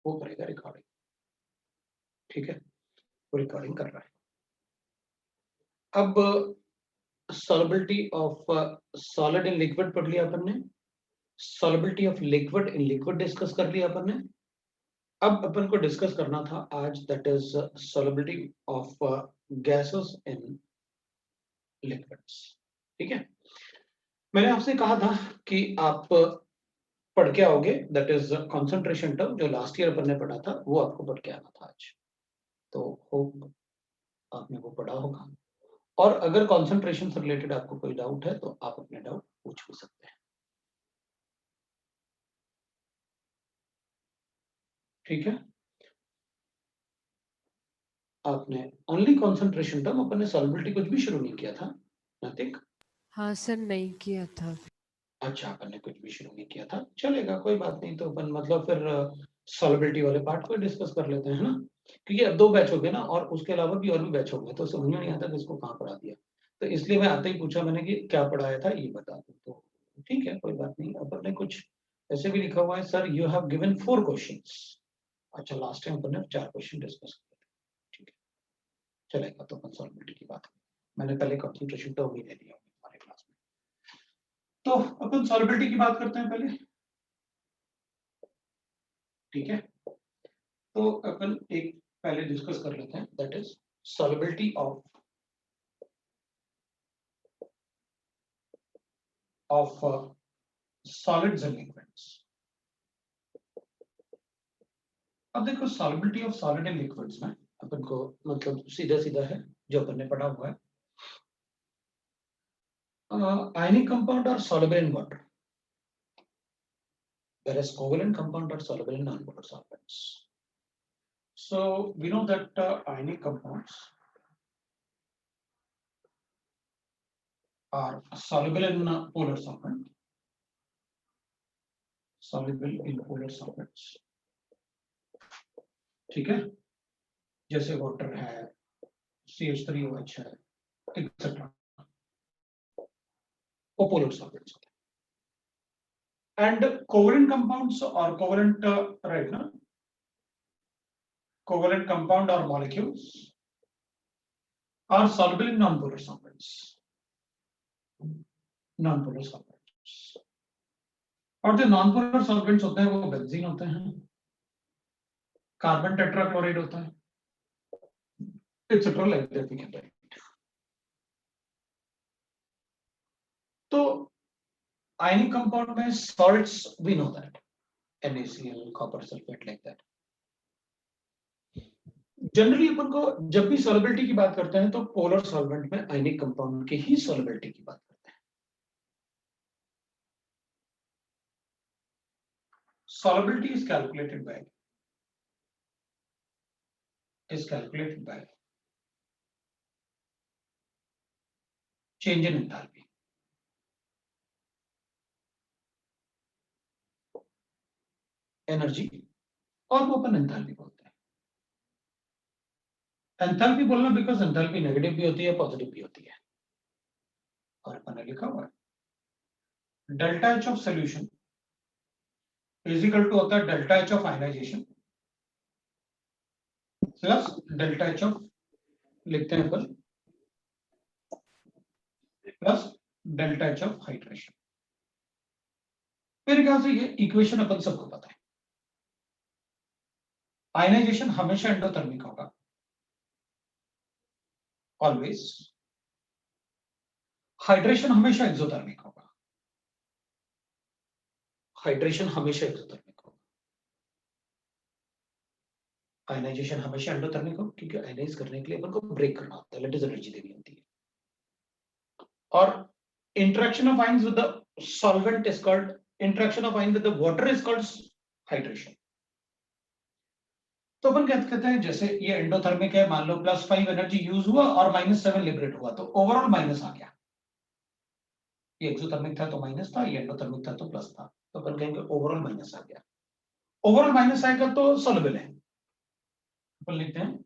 वो करेगा रिकॉर्डिंग। ठीक है, वो रिकॉर्डिंग कर रहा है। अब solubility of solid in liquid पढ़ लिया अपन ने, solubility of liquid in liquid discuss कर लिया अपन ने। अब अपन को डिस्कस करना था आज, that is solubility of gases in liquids. ठीक है, मैंने आपसे कहा था कि आप पढ़ के आओगे, दैट इज कंसंट्रेशन टर्म, जो लास्ट ईयर अपन ने पढ़ा था वो आपको पढ़ के आना था आज। तो होप आपने वो पढ़ा होगा, और अगर कंसंट्रेशन से रिलेटेड आपको कोई डाउट है तो आप अपने डाउट पूछ भी सकते हैं। ठीक है, आपने ओनली कंसंट्रेशन टर्म, अपन ने सॉल्युबिलिटी कुछ भी शुरू नहीं किया था, नथिंग। हाँ सर, नहीं किया था। अच्छा, अपन ने कुछ भी शुरू नहीं किया था, चलेगा, कोई बात नहीं। तो अपन मतलब फिर सॉल्युबिलिटी वाले पार्ट को डिस्कस कर लेते हैं ना, क्योंकि अब 2 बैच हो गए ना, और उसके अलावा भी और भी बैच हो गए, तो समझ में नहीं आता किसको कहाँ पढ़ा दिया। तो इसलिए मैं आते ही पूछा मैंने कि क्या पढ़ाया था, ये बता दो। तो ठीक है, कोई बात नहीं। अपन ने कुछ ऐसे भी लिखा हुआ है, sir you have given 4 questions. अच्छा, लास्ट टाइम अपन ने 4 क्वेश्चन डिस्कस किए थे। ठीक है, चलेगा। तो अपन सॉल्युबिलिटी की बात करें, मैंने पहले कंसंट्रेशन टर्म ही दे दिया हमारे क्लास में। तो अपन सॉल्युबिलिटी की बात करते हैं पहले। ठीक है, तो अपन एक पहले डिस्कस कर लेते हैं, that is solubility of solids and liquids. अब देखो, solubility of solid and liquids में अपन को मतलब सीधा सीधा है जो अपन ने पढ़ा हुआ है। Ionic compound are soluble in water, whereas covalent compound are soluble in non-polar solvents. So we know that ionic compounds are soluble in polar solvent, soluble in polar solvents. ठीक है, जैसे वाटर है, CH3OH है, etcetera, वो polar solvents होते हैं। And covalent compounds और covalent right ना, कोवलेंट कंपाउंड और molecules are soluble in non-polar solvents, non-polar solvents। और जो non-polar solvents होते हैं वो बेंजीन होते हैं, कार्बन टेट्राक्लोराइड होता है, etcetera, like that we can write. तो आयनिक कंपाउंड में salts we know that, NaCl, copper sulphate, like that. Generally अपन को जब भी सॉल्युबिलिटी की बात करते हैं तो पोलर सॉल्वेंट में आयनिक कंपाउंड की ही सॉल्युबिलिटी की बात करते हैं। Solubility is calculated by change in enthalpy। Energy, और वो अपन एंथैल्पी बोलते हैं। एंथैल्पी बोलना बिकॉज एंथैल्पी नेगेटिव भी होती है, पॉजिटिव भी होती है। और अपन ने लिखा हुआ है delta H of solution is equal to होता है delta H of ionisation plus delta H of, लिखते हैं अपन, plus delta H of hydration. मेरे ख्याल से ये इक्वेशन अपन सबको पता है। आयनाइजेशन हमेशा एंडोथर्मिक होगा, ऑलवेज। हाइड्रेशन हमेशा एक्सोथर्मिक होगा, हाइड्रेशन हमेशा एक्सोथर्मिक होगा। आयनाइजेशन हमेशा एंडोथर्मिक होगा क्योंकि आयनाइज करने के लिए अपन को ब्रेक करना होता है, लेटेस्ट एनर्जी देनी होती है। और interaction of ions with the solvent is called, interaction of ion with the water is called hydration। तो अपन कहते हैं जैसे ये एंडोथर्मिक है, मान लो +5 एनर्जी यूज हुआ और -7 लिबरेट हुआ, तो ओवरऑल माइनस आ गया। ये एक्सोथर्मिक था तो माइनस था, ये एंडोथर्मिक था तो प्लस था, तो अपन कहेंगे ओवरऑल माइनस आ गया। ओवरऑल माइनस आएगा तो सॉल्युबल है। अपन लिखते हैं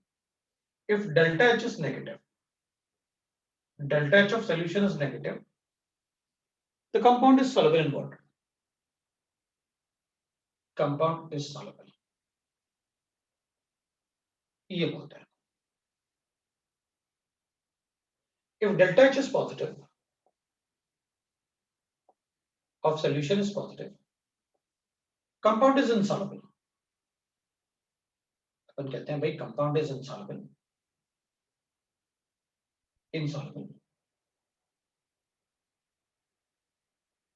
if delta H is negative, delta H of solution is negative, the compound is soluble in water, compound is soluble। ये बोलते हैं। If delta H is positive, of solution is positive, compound is insoluble. अपन कहते हैं भाई compound is insoluble.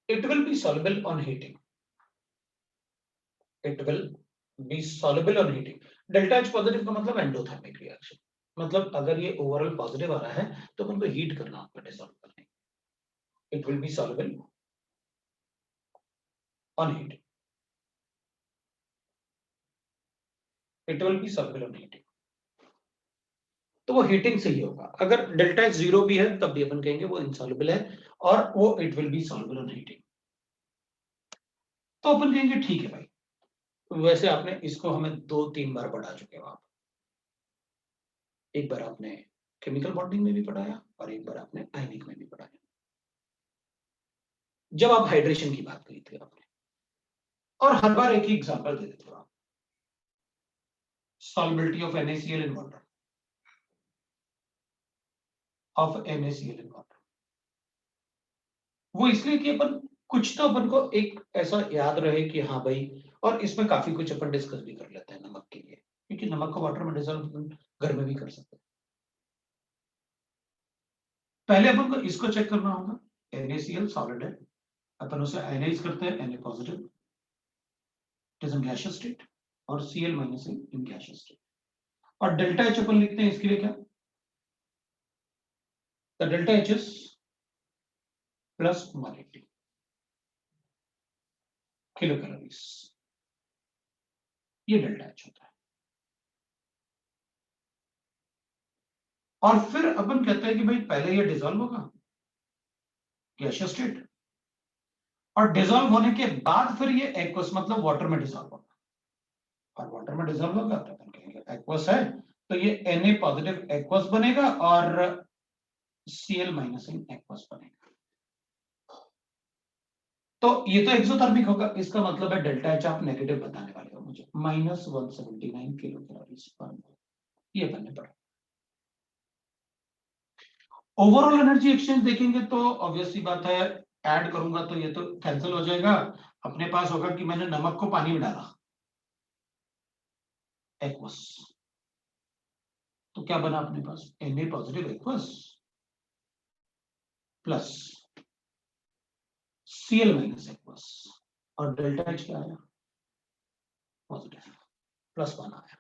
It will be soluble on heating. It will be soluble on heating. Delta H positive का मतलब endothermic reaction. मतलब अगर ये overall positive आ रहा है तो अपन को हीट करना होगा डिसॉल्व करने। It will be soluble on heating. It will be soluble on heating. तो वो हीटिंग से ही होगा। अगर डेल्टा एच जीरो भी है तब भी अपन कहेंगे वो इनसॉल्युबल है और वो it will be soluble on heating. तो अपन कहेंगे ठीक है भाई। वैसे आपने इसको हमें 2-3 बार पढ़ा चुके हो आप। एक बार आपने केमिकल बॉन्डिंग में भी पढ़ाया और एक बार आपने आयनिक में भी पढ़ाया, जब आप हाइड्रेशन की बात करी थी आपने। और हर बार एक ही एग्जांपल दे देते हो आप। Solubility of NaCl in water, of NaCl in water. वो इसलिए कि अपन कुछ तो अपन को एक ऐसा याद रहे कि हाँ भाई, और इसमें काफी कुछ अपन डिस्कस भी कर लेते हैं नमक के लिए, क्योंकि नमक को वाटर में डिसॉल्व घर में भी कर सकते हैं। पहले अपन को इसको चेक करना होगा। NaCl सॉलिड है, अपन उसे आयनाइज करते हैं Na positive, it is in gaseous state, और Cl minus in gaseous state. और डेल्टा H अपन लिखते हैं इसके लिए क्या, the delta H is plus 180 kilo calories. ये डेल्टा H होता है। और फिर अपन कहते हैं कि भाई पहले ये डिसॉल्व होगा गैसियस स्टेट, और डिसॉल्व होने के बाद फिर ये एक्वस मतलब वाटर में डिसॉल्व होगा, और वाटर में डिसॉल्व होगा तो अपन कहेंगे एक्वस है, तो ये Na पॉजिटिव एक्वस बनेगा और Cl माइनस इन एक्वस बनेगा। तो ये तो एक्सोथर्मिक होगा, इसका मतलब है डेल्टा H आप नेगेटिव बताने वाले हो मुझे, -179 किलो कैलोरीज पर मोल। ये बनने पड़ा। ओवरऑल एनर्जी एक्सचेंज देखेंगे तो ऑब्वियसली बात है, ऐड करूंगा तो ये तो कैंसिल हो जाएगा। अपने पास होगा कि मैंने नमक को पानी में डाला, एक्वस, तो क्या बना अपने पास, Na positive aqueous plus Cl minus aqueous, और डेल्टा H क्या आया, पॉजिटिव, +1 आया।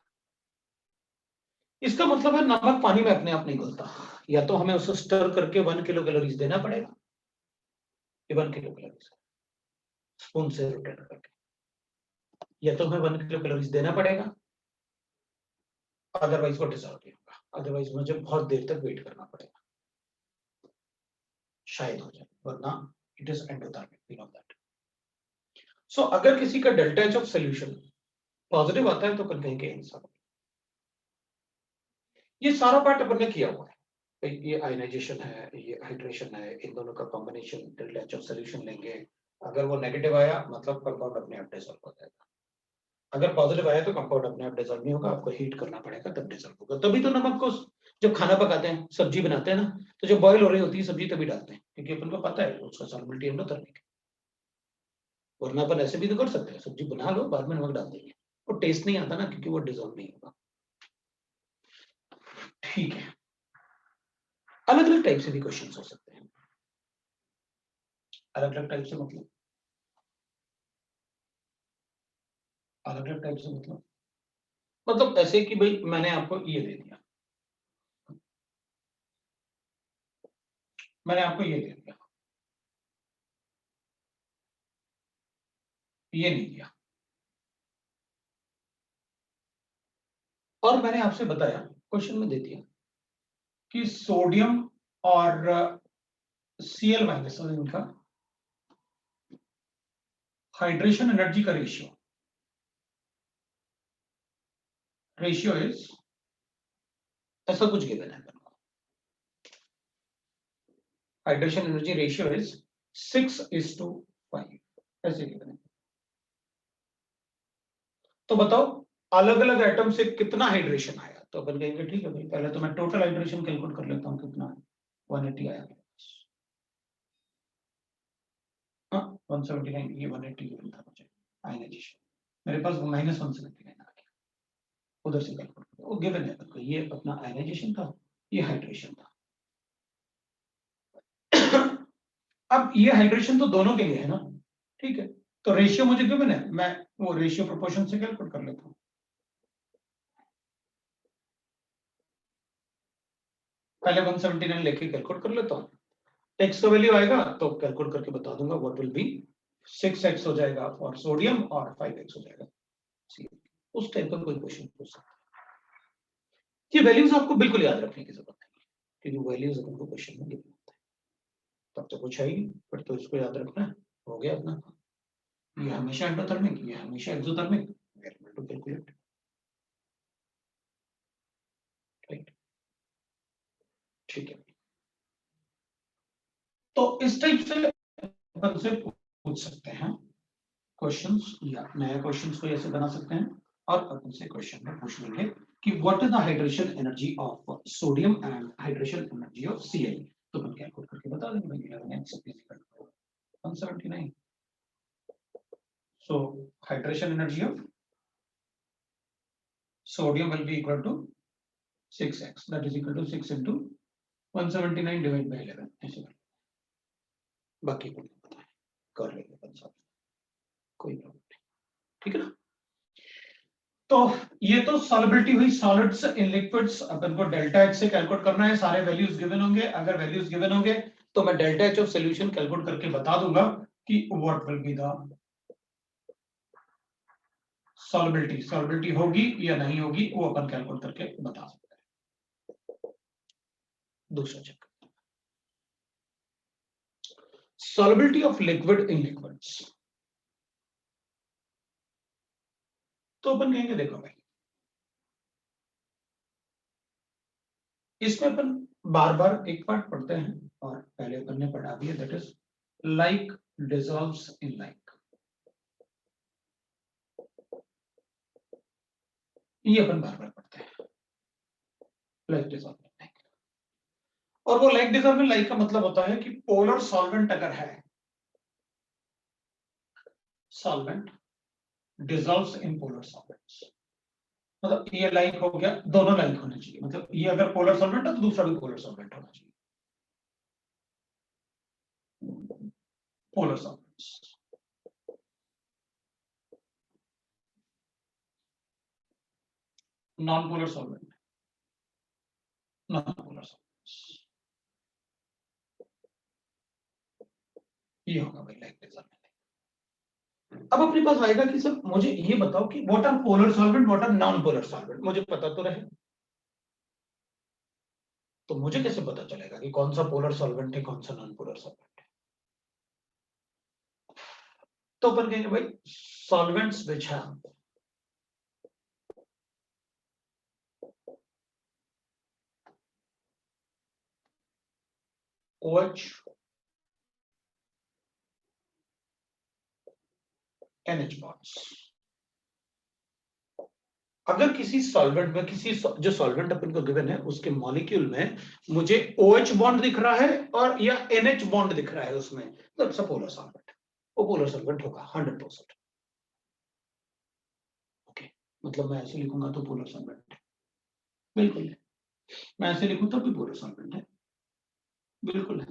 इसका मतलब है नमक पानी में अपने आप नहीं घुलता, या तो हमें उसे स्टर करके 1 किलो कैलोरीज देना पड़ेगा, 1 किलो कैलोरीज स्पून से रोटेट करके, या तो हमें 1 किलो कैलोरीज देना पड़ेगा, अदरवाइज वो डिसॉल्व नहीं होगा, अदरवाइज मुझे बहुत देर तक वेट करना पड़ेगा, शायद हो जाए, वरना it is endothermic, we know that. So अगर किसी का delta H of solution positive आता है तो अपन कहेंगे इनसॉल्युबल। ये सारा पार्ट अपन ने किया हुआ है, ये आयनाइजेशन है, ये हाइड्रेशन है, इन दोनों का combination delta H of solution लेंगे। अगर वो नेगेटिव आया मतलब कंपाउंड अपने आप डिसॉल्व हो जाएगा, अगर पॉजिटिव आया तो कंपाउंड अपने आप डिसॉल्व नहीं होगा, आपको हीट करना पड़ेगा तब डिसॉल्व होगा। तभी तो नमक को जब खाना पकाते हैं, सब्जी बनाते हैं ना, तो जब बॉईल हो रही होती है सब्जी तभी डालते हैं, क्योंकि अपन को पता है उसका सॉल्युबिलिटी एंडोथर्मिक है। वरना अपन ऐसे भी तो कर सकते हैं, सब्जी बना लो बाद में नमक डाल देंगे, वो टेस्ट नहीं आता ना, क्योंकि वो डिसॉल्व नहीं होगा। ठीक है, अलग अलग टाइप से भी क्वेश्चन हो सकते हैं। अलग अलग टाइप से मतलब, अलग अलग टाइप से मतलब ऐसे कि भाई मैंने आपको ये दे दिया, मैंने आपको ये दे दिया, ये नहीं दिया, और मैंने आपसे बताया क्वेश्चन में दे दिया कि सोडियम और Cl माइनस इनका हाइड्रेशन एनर्जी का रेशियो इज ऐसा कुछ गिवन है, हाइड्रेशन एनर्जी रेशियो इज 6:5 ऐसे गिवन है। तो बताओ अलग अलग एटम से कितना हाइड्रेशन आया, तो अपन कहेंगे ठीक है भाई, पहले तो मैं टोटल हाइड्रेशन कैलकुलेट कर लेता हूँ, कितना 180 आया, हाँ 179, ये 180 गिवन था मुझे आयनाइजेशन, मेरे पास -179 आ गया, उधर से कैलकुलेट वो गिवन है तो ये अपना आयनाइजेशन था, ये हाइड्रेशन था। अब ये हाइड्रेशन तो दोनों के लिए है ना, ठीक है, तो रेशियो मुझे गिवन है, मैं वो रेशियो प्रोपोर्शन से कैलकुलेट कर लेता हूँ। पहले 179 लेके कैलकुलेट कर लेता हूँ, x का वैल्यू आएगा तो कैलकुलेट करके बता दूंगा, व्हाट विल बी 6x हो जाएगा फॉर सोडियम और 5x हो जाएगा, उस टाइप का कोई क्वेश्चन पूछ सकता है। ये वैल्यूज आपको बिल्कुल याद रखने की जरूरत नहीं है, क्योंकि वैल्यूज अपन को क्वेश्चन में गिवन होता है, तब तो कुछ है ही, बट तो इसको याद रखना है, हो गया अपना, ये हमेशा एंडोथर्मिक, ये हमेशा एक्सोथर्मिक, टू कैलकुलेट, राइट, ठीक है। तो इस टाइप से अपन से पूछ सकते हैं क्वेश्चंस, या नया क्वेश्चंस को ऐसे बना सकते हैं, और अपन से क्वेश्चन में पूछ लेंगे कि what is the hydration energy of sodium and hydration energy of Cl, तो अपन कैलकुलेट करके बता देंगे भाई 11x equal to 179, so hydration energy of sodium will be equal to 6x, that is equal to 6 into 179 divided by 11, ऐसे बाकी को नहीं पता है, कर लेंगे अपन सब, कोई प्रॉब्लम नहीं, ठीक है ना। तो ये तो सॉलिबिलिटी हुई सॉलिड्स इन लिक्विड्स, अपन को डेल्टा एच से कैलकुलेट करना है, सारे वैल्यूज गिवन होंगे, अगर वैल्यूज गिवन होंगे तो मैं delta H of solution calculate करके बता दूंगा कि what will be the solubility, solubility होगी या नहीं होगी वो अपन कैलकुलेट करके बता सकते हैं। दूसरा check, solubility of liquid in liquids, तो अपन कहेंगे देखो भाई, इसमें अपन बार बार एक पार्ट पढ़ते हैं और पहले अपन ने पढ़ा भी है, that is like dissolves in like, ये अपन बार बार पढ़ते हैं, लाइक डिसॉल्व इन लाइक, और वो लाइक डिसॉल्व इन लाइक का मतलब होता है कि पोलर सॉल्वेंट अगर है, solvent dissolves in polar solvents, मतलब ये लाइक हो गया, दोनों लाइक होने चाहिए, मतलब ये अगर पोलर सॉल्वेंट है तो दूसरा भी पोलर सॉल्वेंट होना चाहिए, polar solvents, non polar solvent, non polar solvents, ये होगा भाई लाइक डिसॉल्व। अब अपने पास आएगा कि सर मुझे ये बताओ कि what are polar solvent, what are non polar solvent, मुझे पता तो रहे, तो मुझे कैसे पता चलेगा कि कौन सा पोलर सॉल्वेंट है कौन सा नॉन पोलर सॉल्वेंट है, तो अपन कहेंगे भाई solvents which have OH NH bonds, अगर किसी सॉल्वेंट में किसी जो सॉल्वेंट अपन को गिवन है उसके मॉलिक्यूल में मुझे OH बॉन्ड दिख रहा है और या NH बॉन्ड दिख रहा है उसमें, तो इट्स अ पोलर सॉल्वेंट, वो पोलर सॉल्वेंट होगा 100%, ओके, मतलब मैं ऐसे लिखूंगा तो पोलर सॉल्वेंट है, बिल्कुल है, मैं ऐसे लिखूं तो भी पोलर सॉल्वेंट है, बिल्कुल है,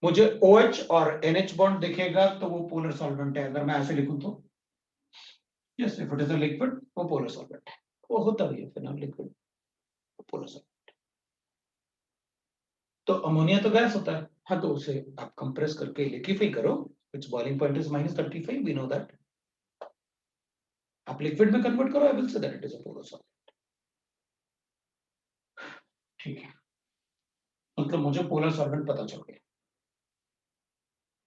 मुझे OH और NH बॉन्ड दिखेगा तो वो पोलर सॉल्वेंट है, अगर मैं ऐसे लिखूं तो yes, if it is a liquid वो पोलर सॉल्वेंट है, वो होता भी है फिनॉल लिक्विड पोलर सॉल्वेंट, तो अमोनिया तो गैस होता है, हाँ, तो उसे आप कंप्रेस करके लिक्विफाई करो, it's boiling point is -35, we know that, आप लिक्विड में कन्वर्ट करो, I will say that it is a polar solvent, ठीक है, मतलब मुझे पोलर सॉल्वेंट पता चल गया,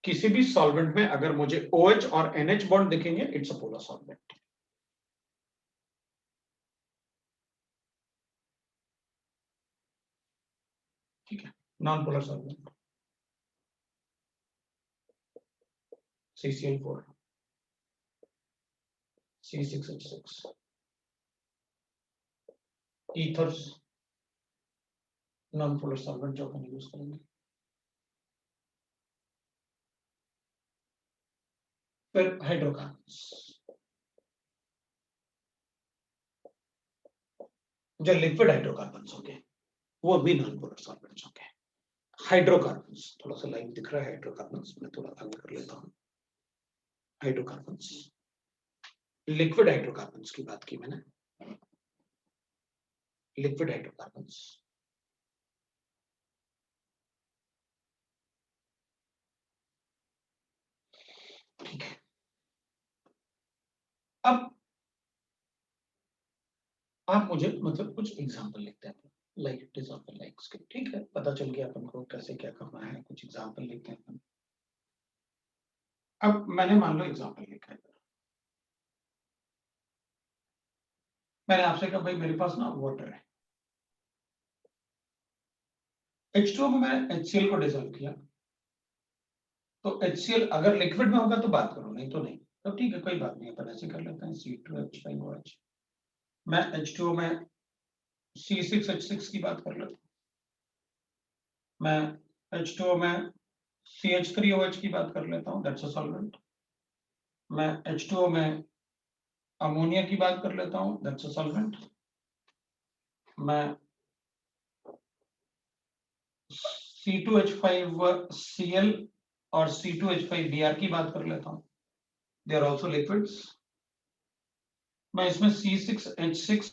किसी भी सॉल्वेंट में अगर मुझे OH और NH बॉन्ड दिखेंगे इट्स अ पोलर सॉल्वेंट, ठीक है, non polar solvent CCl4 C6H6 ethers non polar solvent जो अपन यूज करेंगे। फिर हाइड्रोकार्बन्स, जो लिक्विड हाइड्रोकार्बन्स होंगे वो भी नॉन पोलर सॉल्वेंट्स होंगे। हाइड्रोकार्बन्स, थोड़ा सा लाइन दिख रहा है हाइड्रोकार्बन्स, मैं थोड़ा आगे कर लेता हूँ। हाइड्रोकार्बन्स, लिक्विड हाइड्रोकार्बन्स की बात की मैंने, लिक्विड हाइड्रोकार्बन्स। ठीक है, अब आप मुझे मतलब कुछ एग्जांपल लिखते हैं, like it is of likes के, ठीक है, पता चल गया अपन को कैसे क्या करना है, कुछ एग्जांपल लिखते हैं अपन। अब मैंने मान लो एग्जांपल लिखा है, मैंने आपसे कहा भाई मेरे पास ना वाटर है, H2O में मैंने HCl को डिसॉल्व किया, तो HCl अगर लिक्विड में होगा तो बात करो, नहीं तो नहीं, तो ठीक है कोई बात नहीं, अपन ऐसे कर लेते हैं C2H5OH। मैं H2O में C6H6 की बात कर लेता हूँ, मैं H2O में CH3OH की बात कर लेता हूँ, दैट्स अ सॉल्वेंट। मैं H2O में अमोनिया की बात कर लेता हूँ, दैट्स अ सॉल्वेंट। मैं C2H5Cl और C2H5Br की बात कर लेता हूँ, दे आर ऑल्सो लिक्विड्स। मैं इसमें C6H6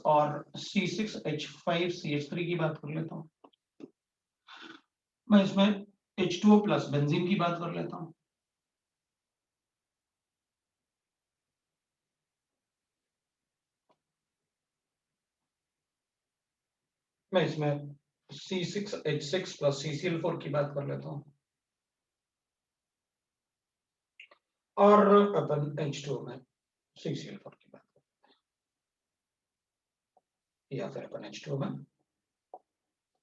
और C6H5CH3 की बात कर लेता हूँ। मैं इसमें H2O प्लस बेंजीन की बात कर लेता हूँ। मैं इसमें C6H6 प्लस CCl4 की बात कर लेता हूँ, और अपन H2O में CCl4 की बात करते हैं, या फिर अपन H2O में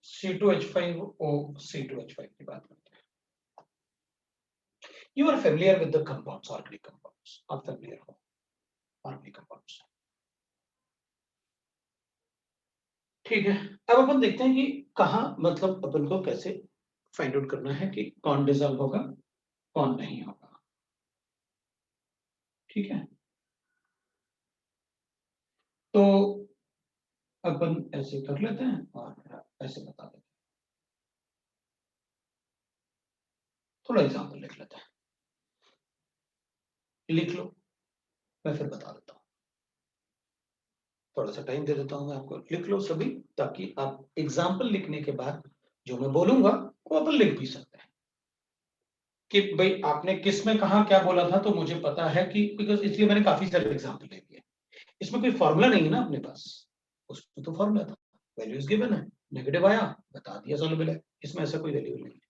C2H5O C2H5 की बात करते हैं। You are familiar with the compounds, organic compounds, आप familiar हो organic compounds। ठीक है, अब अपन देखते हैं कि कहाँ मतलब अपन को कैसे फाइंड आउट करना है कि कौन डिसॉल्व होगा कौन नहीं होगा। ठीक है, तो अपन ऐसे कर लेते हैं और ऐसे बता देते हैं, थोड़ा एग्जांपल लिख लेते हैं, लिख लो, मैं फिर बता देता हूँ, थोड़ा सा टाइम दे देता हूँ मैं आपको, लिख लो सभी, ताकि आप एग्जाम्पल लिखने के बाद जो मैं बोलूंगा वो अपन लिख भी सकते हैं कि भाई आपने किस में कहा क्या बोला था, तो मुझे पता है कि बिकॉज इसलिए मैंने काफी सारे एग्जाम्पल ले लिए। इसमें कोई फॉर्मूला नहीं है ना अपने पास, उसमें तो फॉर्मूला था, वैल्यूज गिवन है, नेगेटिव आया बता दिया सॉल्युबल है, इसमें ऐसा कोई वैल्यू नहीं है।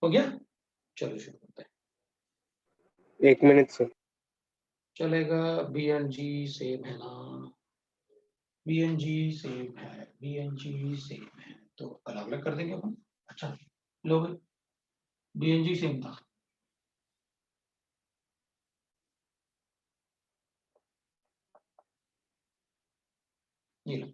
हो गया, चलो शुरू करते हैं। 1 मिनट सर। चलेगा, बी एंड जी सेम है ना, बी एंड जी सेम है, बी एंड जी सेम है, तो अलग अलग कर देंगे अपन। अच्छा लो भाई, बी एंड जी सेम था, ये लो,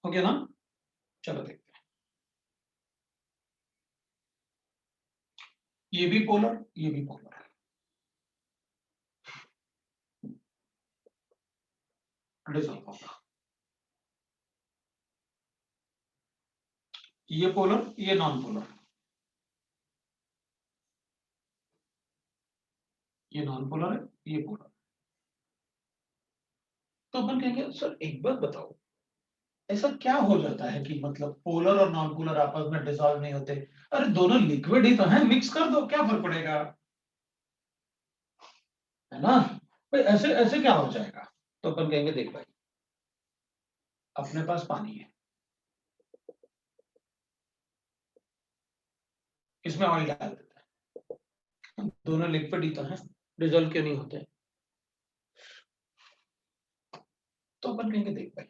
हो गया ना? चलो देखते हैं। ये भी पोलर, ये भी पोलर है। डिसॉल्व होगा। ये पोलर, ये नॉन पोलर, ये नॉन पोलर है, ये पोलर। तो अपन कहेंगे सर एक बात बताओ, ऐसा क्या हो जाता है कि मतलब पोलर और नॉन पोलर आपस में डिसॉल्व नहीं होते? अरे दोनों लिक्विड ही तो हैं, मिक्स कर दो, क्या फर्क पड़ेगा, है ना? भाई ऐसे ऐसे क्या हो जाएगा? तो अपन कहेंगे देख भाई, अपने पास पानी है, इसमें ऑयल डाल देते हैं, दोनों लिक्विड ही तो हैं, डिसॉल्व क्यों नहीं होते? तो अपन कहेंगे देख भाई,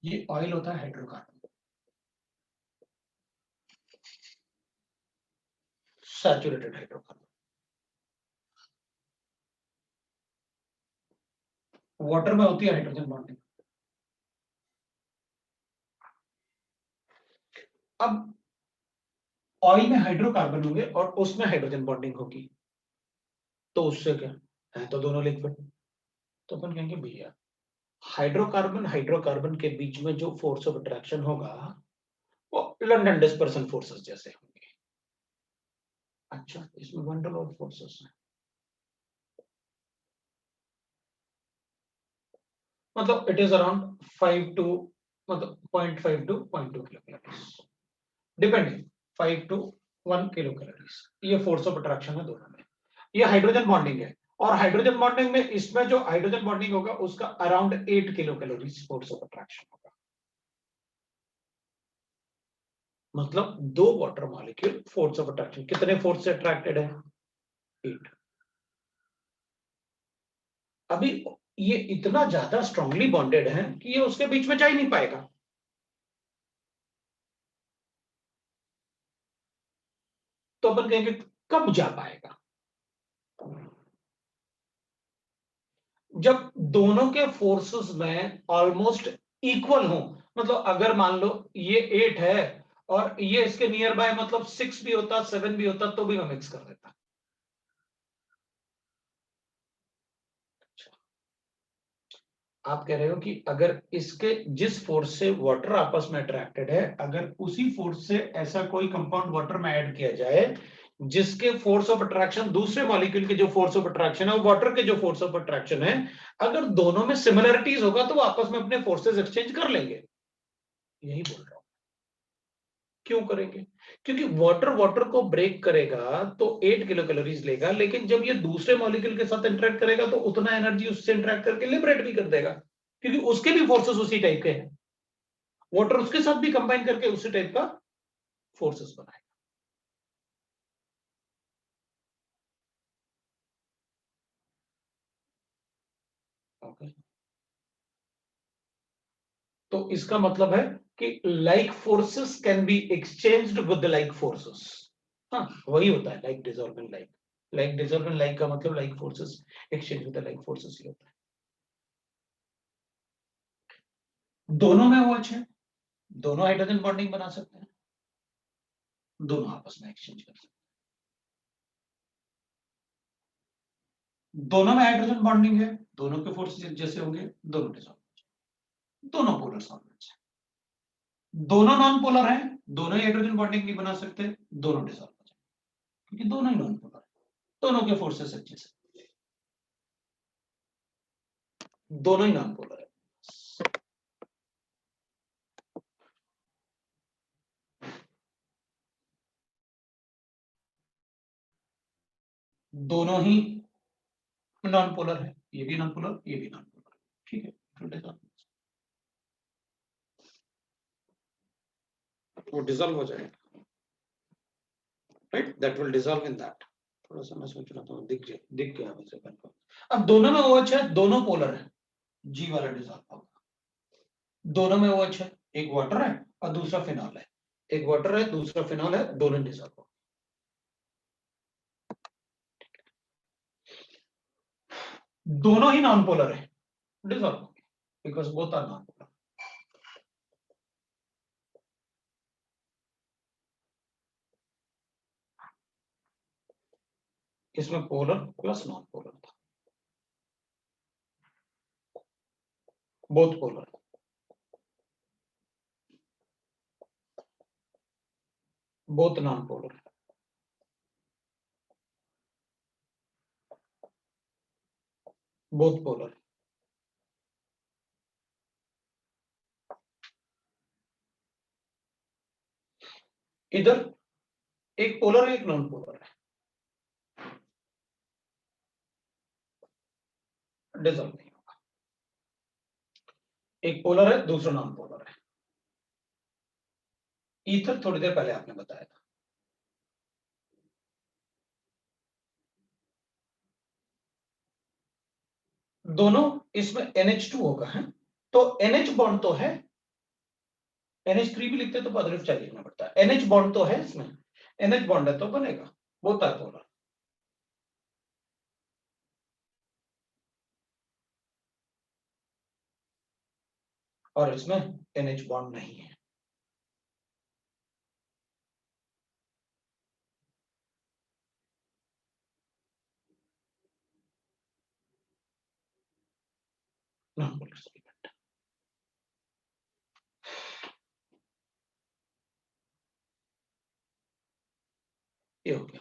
ये ऑयल होता है हाइड्रोकार्बन, सैचुरेटेड हाइड्रोकार्बन। वाटर में होती है हाइड्रोजन बॉन्डिंग। अब ऑयल में हाइड्रोकार्बन होंगे और उसमें हाइड्रोजन बॉन्डिंग होगी, तो उससे क्या है, तो दोनों लिक्विड। तो अपन कहेंगे भैया, हाइड्रोकार्बन हाइड्रोकार्बन के बीच में जो फोर्स ऑफ अट्रैक्शन होगा वो लंडन डिस्पर्सन फोर्सेस जैसे होंगे। अच्छा, इसमें वंडर ऑफ फोर्सेस है, मतलब इट इज अराउंड 5 टू, मतलब 0.5 to 0.2 kilo calories, depending, 5 to 1 kilo calories. ये फोर्स ऑफ अट्रैक्शन है दोनों में। ये हाइड्रोजन बॉन्डिंग है, और हाइड्रोजन बॉन्डिंग में इसमें जो हाइड्रोजन बॉन्डिंग होगा उसका around 8 kilo calories force of attraction होगा। मतलब दो water molecule force of attraction, कितने फोर्स से अट्रैक्टेड है? 8। अभी ये इतना ज्यादा स्ट्रांगली बॉन्डेड है कि ये उसके बीच में जा ही नहीं पाएगा। तो अपन कहेंगे कब जा पाएगा? जब दोनों के फोर्सेस में ऑलमोस्ट इक्वल हो। मतलब अगर मान लो ये 8 है और ये इसके नियर बाय मतलब 6 भी होता, 7 भी होता, तो भी मैं मिक्स कर देता। आप कह रहे हो कि अगर इसके जिस फोर्स से वाटर आपस में अट्रैक्टेड है, अगर उसी फोर्स से ऐसा कोई कंपाउंड वाटर में ऐड किया जाए जिसके फोर्स ऑफ अट्रैक्शन दूसरे मॉलिक्यूल के जो फोर्स ऑफ अट्रैक्शन है और वाटर के जो फोर्स ऑफ अट्रैक्शन है, अगर दोनों में सिमिलरिटीज होगा तो वो आपस में अपने फोर्सेस एक्सचेंज कर लेंगे। यही बोल रहा हूं। क्यों करेंगे? क्योंकि वाटर वाटर को ब्रेक करेगा तो 8 किलो कैलोरीज लेगा, लेकिन जब ये दूसरे मॉलिक्यूल के साथ इंटरेक्ट करेगा तो उतना एनर्जी उससे इंटरेक्ट करके लिबरेट भी कर देगा, क्योंकि उसके भी फोर्सेस उसी टाइप के हैं। वाटर उसके साथ भी कंबाइन करके उसी टाइप का फोर्सेस बनाएगा। ओके, तो इसका मतलब है कि like forces can be exchanged with like forces. हाँ, वही होता है like dissolving like. Like dissolving like का मतलब like forces exchange with like forces ही होता है। दोनों में वो अच्छे, दोनों हाइड्रोजन बॉन्डिंग बना सकते हैं, दोनों आपस में एक्सचेंज कर सकते हैं। दोनों में हाइड्रोजन बॉन्डिंग है, दोनों के फोर्सेस जैसे होंगे, दोनों डिसॉल्व, दोनों पोलर सॉल्वेंट्स हैं। दोनों नॉन पोलर हैं, दोनों हाइड्रोजन बॉन्डिंग नहीं बना सकते, दोनों डिसॉल्व हो जाएंगे, क्योंकि दोनों ही नॉन पोलर हैं, दोनों के फोर्सेस अच्छे से, दोनों ही नॉन पोलर है। दोनों ही नॉन पोलर है, ये भी नॉन पोलर, ये भी नॉन पोलर, ठीक है, वो डिसॉल्व हो जाएगा, right, that will dissolve in that. थोड़ा सा मैं सोच रहा था दिख गया मुझे कंफर्म। अब दोनों में वो अच्छा है, दोनों पोलर है, जी वाला डिसॉल्व होगा। दोनों में वो अच्छा है, एक वाटर है और दूसरा फिनॉल है, एक वाटर है दूसरा फिनॉल है, दोनों डिसॉल्व होगा। दोनों ही नॉन पोलर है, डिसॉल्व होंगे, because both are non polar. इसमें पोलर प्लस नॉन पोलर था, both polar, both non polar, both polar, इधर एक पोलर है एक नॉन पोलर है, डिसॉल्व नहीं होगा। एक पोलर है दूसरा नॉन पोलर है। ईथर थोड़ी देर पहले आपने बताया था, दोनों इसमें NH2 होगा है, तो NH बॉन्ड तो है, NH3 भी लिखते तो पॉजिटिव चार्ज लिखना पड़ता है, NH बॉन्ड तो है इसमें, NH बॉन्ड है तो बनेगा, बोथ आर पोलर। और इसमें NH बॉन्ड नहीं है, नॉन पोलर सॉल्वेंट। ये हो गया,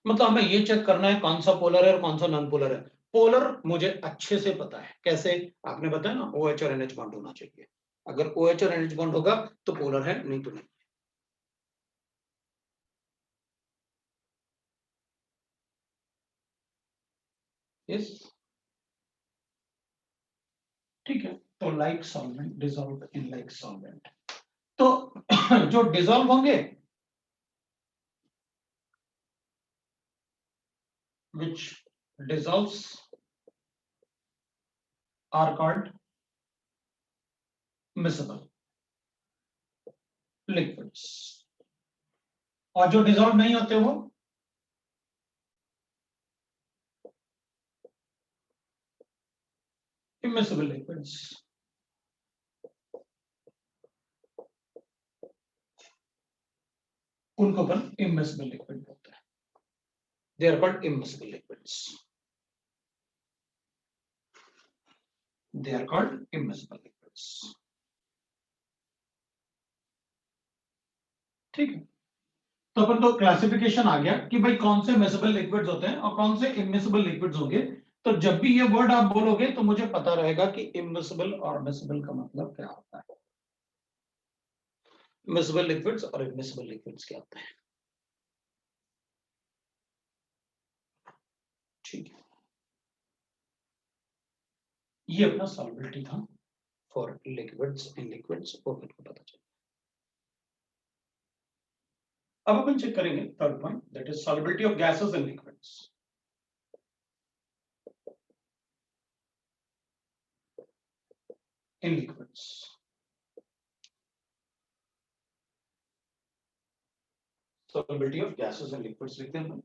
मतलब हमें ये चेक करना है कौन सा पोलर है और कौन सा नॉन पोलर है। पोलर मुझे अच्छे से पता है, कैसे आपने बताया ना, OH और NH बॉन्ड होना चाहिए, अगर OH और NH बॉन्ड होगा तो पोलर है, नहीं तो नहीं। यस, ठीक है। तो like solvent dissolve in like solvent, तो जो डिसॉल्व होंगे, which dissolves are called miscible liquids, और जो डिसॉल्व नहीं होते वो immiscible liquids। उनको अपन immiscible liquid बोलते हैं, they are called immiscible liquids, they are called immiscible liquids। ठीक है, तो अपन को क्लासिफिकेशन आ गया कि भाई कौन से मिसिबल लिक्विड्स होते हैं और कौन से इमिसिबल लिक्विड्स होंगे। तो जब भी ये वर्ड आप बोलोगे तो मुझे पता रहेगा कि इमिसिबल और मिसिबल का मतलब क्या होता है, मिसिबल लिक्विड्स और इमिसिबल लिक्विड्स क्या होते हैं। ठीक है, ये अपना सॉल्बिलिटी था फॉर लिक्विड्स इन लिक्विड्स, वो मेरे को पता चला। अब अपन चेक करेंगे third point, that is solubility of gases in liquids. In liquids, solubility of gases and liquids लिखते हैं।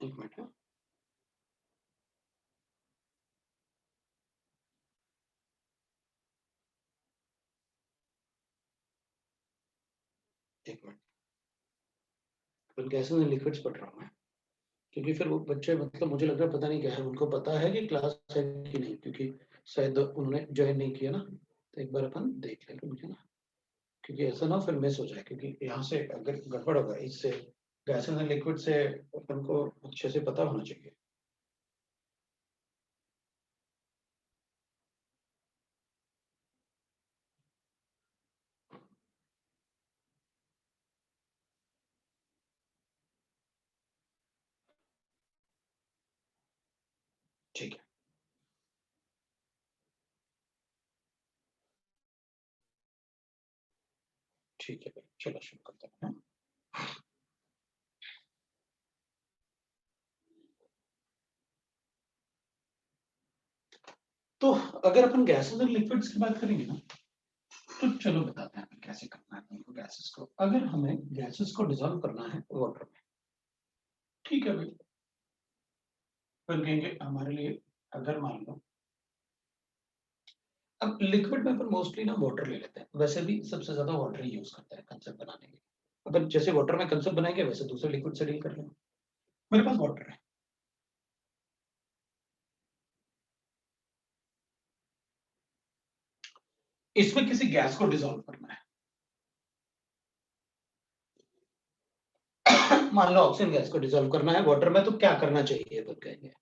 एक मिनट है, एक minute, upon gases and liquids पढ़ रहा हूँ मैं, क्योंकि फिर वो बच्चे, मतलब मुझे लग रहा है पता नहीं क्या है, उनको पता है कि क्लास है कि नहीं, क्योंकि शायद उन्होंने ज्वाइन नहीं किया ना, तो एक बार अपन देख लेंगे मुझे ना, क्योंकि ऐसा ना फिर मिस हो जाए, क्योंकि यहाँ से अगर गड़बड़ होगा, इससे गैसेस एंड लिक्विड से अपन को अच्छे से पता होना चाहिए। ठीक है, ठीक है, चलो शुरू करते हैं। तो अगर अपन गैसेस और लिक्विड्स की बात करेंगे ना, तो चलो बताते हैं कैसे करना है हमको गैसेस को। अगर हमें गैसेस को डिसॉल्व करना है वाटर में, ठीक है भाई, फिर कहेंगे हमारे लिए, अगर मान लो अब लिक्विड में अपन मोस्टली ना वाटर ले लेते हैं, वैसे भी सबसे ज्यादा वाटर ही यूज करते हैं कंसेप्ट बनाने के लिए। अपन जैसे वाटर में कंसेप्ट बनाएंगे वैसे दूसरे लिक्विड से डील कर लेंगे। मेरे पास वाटर है, इसमें किसी गैस को डिसॉल्व करना है। मान लो ऑक्सीजन गैस को डिसॉल्व करना है वाटर में, तो क्या करना चाहिए अपन कहेंगे।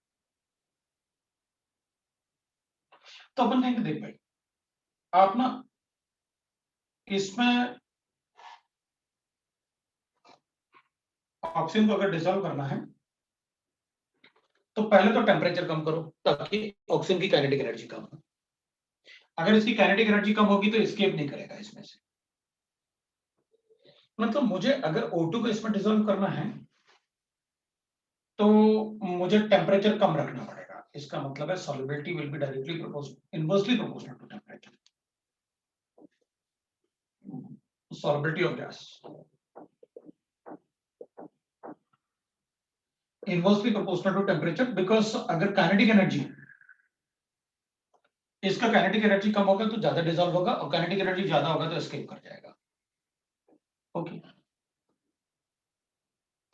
तो अपन कहेंगे देख भाई, आप ना इसमें ऑक्सीजन को अगर डिसॉल्व करना है तो पहले तो टेम्परेचर कम करो ताकि ऑक्सीजन की काइनेटिक एनर्जी कम हो। अगर इसकी काइनेटिक एनर्जी कम होगी तो एस्केप नहीं करेगा इसमें से। मतलब मुझे अगर O2 को इसमें डिसॉल्व करना है तो मुझे टेम्परेचर कम रखना पड़ेगा। इसका मतलब है solubility will be directly inversely proportional to temperature. Solubility of gas inversely proportional to temperature, because अगर काइनेटिक एनर्जी, इसका काइनेटिक एनर्जी कम होगा तो ज्यादा डिसॉल्व होगा, और काइनेटिक एनर्जी ज्यादा होगा तो एस्केप कर जाएगा। ओके,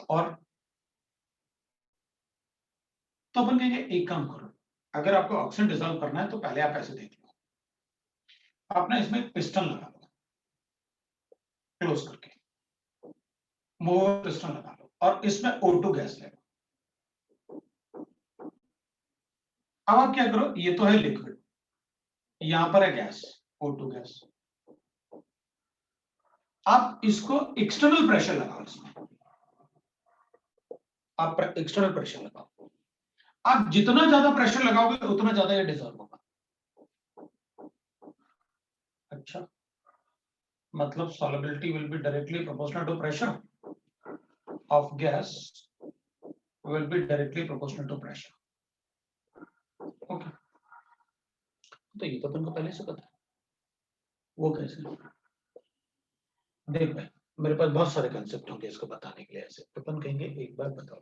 और तो अपन कहेंगे एक काम करो, अगर आपको ऑक्सीजन डिसॉल्व करना है तो पहले आप ऐसे देख लो, आप ना इसमें पिस्टन लगा लो क्लोज करके, मूव पिस्टन लगा लो और इसमें O2 गैस ले लो। अब आप क्या करो, ये तो है लिक्विड, यहां पर है गैस O2 गैस, आप इसको एक्सटर्नल प्रेशर लगाओ इसमें, आप एक्सटर्नल प्रेशर लगाओ। आप जितना ज्यादा प्रेशर लगाओगे उतना ज्यादा ये डिसॉल्व होगा। अच्छा, मतलब solubility will be directly proportional to pressure of gas will be directly proportional to pressure. Okay, तो ये तो अपन को पहले से पता है। वो कैसे? देख भाई, मेरे पास बहुत सारे कंसेप्ट होंगे इसको बताने के लिए। ऐसे अपन कहेंगे एक बार बताओ,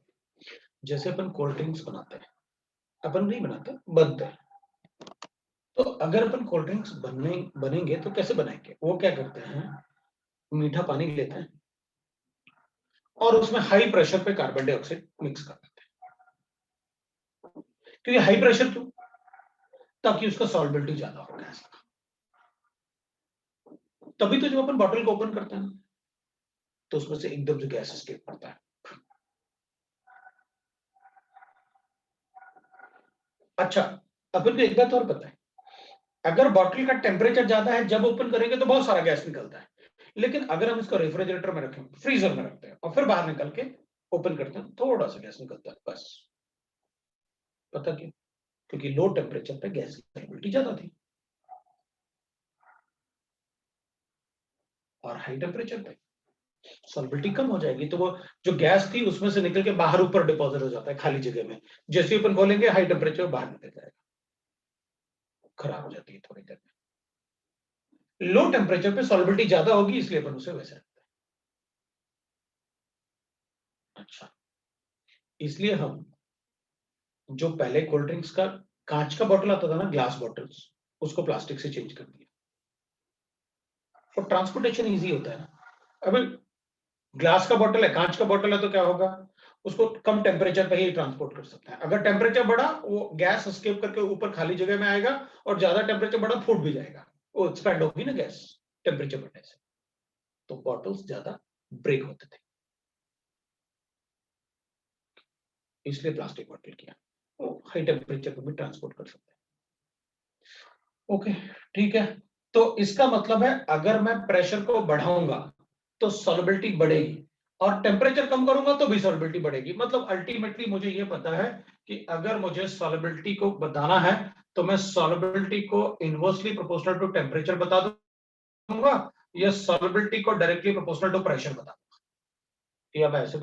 जैसे अपन कोल्ड ड्रिंक्स बनाते हैं, अपन नहीं बनाते, बनते हैं। तो अगर अपन कोल्ड ड्रिंक्स बनेंगे तो कैसे बनाएंगे? वो क्या करते हैं, मीठा पानी लेते हैं और उसमें हाई प्रेशर पे कार्बन डाइऑक्साइड मिक्स कर देते हैं। क्योंकि हाई प्रेशर क्यों? ताकि उसका सॉल्युबिलिटी ज्यादा हो गैस का। तभी तो जब अपन बॉटल को ओपन करते हैं तो उसमें से एकदम से गैस एस्केप करता है। अच्छा, अपन को एक बात और पता है, अगर बॉटल का टेम्परेचर ज्यादा है जब ओपन करेंगे तो बहुत सारा गैस निकलता है, लेकिन अगर हम इसको रेफ्रिजरेटर में रखें, फ्रीजर में रखते हैं और फिर बाहर निकल के ओपन करते हैं, थोड़ा सा गैस निकलता है बस। पता क्यों? क्योंकि लो टेम्परेचर पे गैस की सॉल्युबिलिटी ज्यादा थी और हाई टेम्परेचर पे सॉल्युबिलिटी कम हो जाएगी, तो वो जो गैस थी उसमें से निकल के बाहर ऊपर डिपॉजिट हो जाता है खाली जगह में। जैसे अपन खोलेंगे हाई टेम्परेचर बाहर निकल जाएगा, खराब हो जाती है थोड़ी देर में। लो टेम्परेचर पे सॉल्युबिलिटी ज्यादा होगी इसलिए अपन उसे वैसे रखते हैं। अच्छा, इसलिए हम जो पहले कोल्ड ड्रिंक्स का कांच का बॉटल आता था ना, ग्लास बॉटल्स, उसको प्लास्टिक से चेंज कर दिया। और ट्रांसपोर्टेशन इजी होता है ना। अभी ग्लास का बॉटल है, कांच का बॉटल है, तो क्या होगा, उसको कम टेम्परेचर पे ही ट्रांसपोर्ट कर सकते हैं। अगर टेम्परेचर बढ़ा, वो गैस एस्केप करके ऊपर खाली जगह में आएगा, और ज्यादा टेम्परेचर बढ़ा फूट भी जाएगा, वो एक्सपैंड होगी ना गैस टेम्परेचर बढ़ने से। तो बॉटल्स ज्यादा ब्रेक होते थे, इसलिए प्लास्टिक बॉटल किया, वो हाई टेम्परेचर पर भी ट्रांसपोर्ट कर सकते हैं। ओके, ठीक है। तो इसका मतलब है अगर मैं प्रेशर को बढ़ाऊंगा तो सॉल्युबिलिटी बढ़ेगी, और टेम्परेचर कम करूंगा तो भी सॉल्युबिलिटी बढ़ेगी। मतलब अल्टीमेटली मुझे ये पता है कि अगर मुझे सॉल्युबिलिटी को बताना है तो मैं सॉल्युबिलिटी को इनवर्सली प्रोपोर्शनल टू टेम्परेचर बता दूंगा, या सॉल्युबिलिटी को डायरेक्टली प्रोपोर्शनल टू प्रेशर बता दूंगा, या मैं ऐसे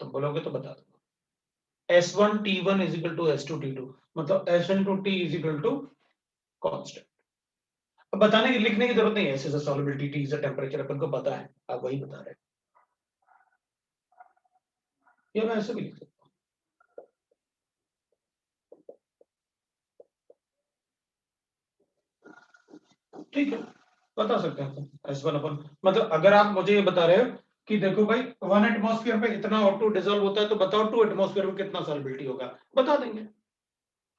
तो बोलोगे तो बता दूंगा। S1 T1 is equal to S2 T2, मतलब S into T is equal to constant। अब बताने की लिखने की जरूरत नहीं है, S is a solubility, T is a temperature, अपन को पता है, आप वही बता रहे हैं। या मैं ऐसे भी लिख सकता हूँ, ठीक है, बता सकते हैं अपन S1 अपन, मतलब अगर आप मुझे ये बता रहे हो कि देखो भाई 1 एटमॉस्फेयर में इतना O2 डिसॉल्व होता है, तो बताओ 2 एटमॉस्फेयर में कितना सॉल्युबिलिटी होगा, बता देंगे।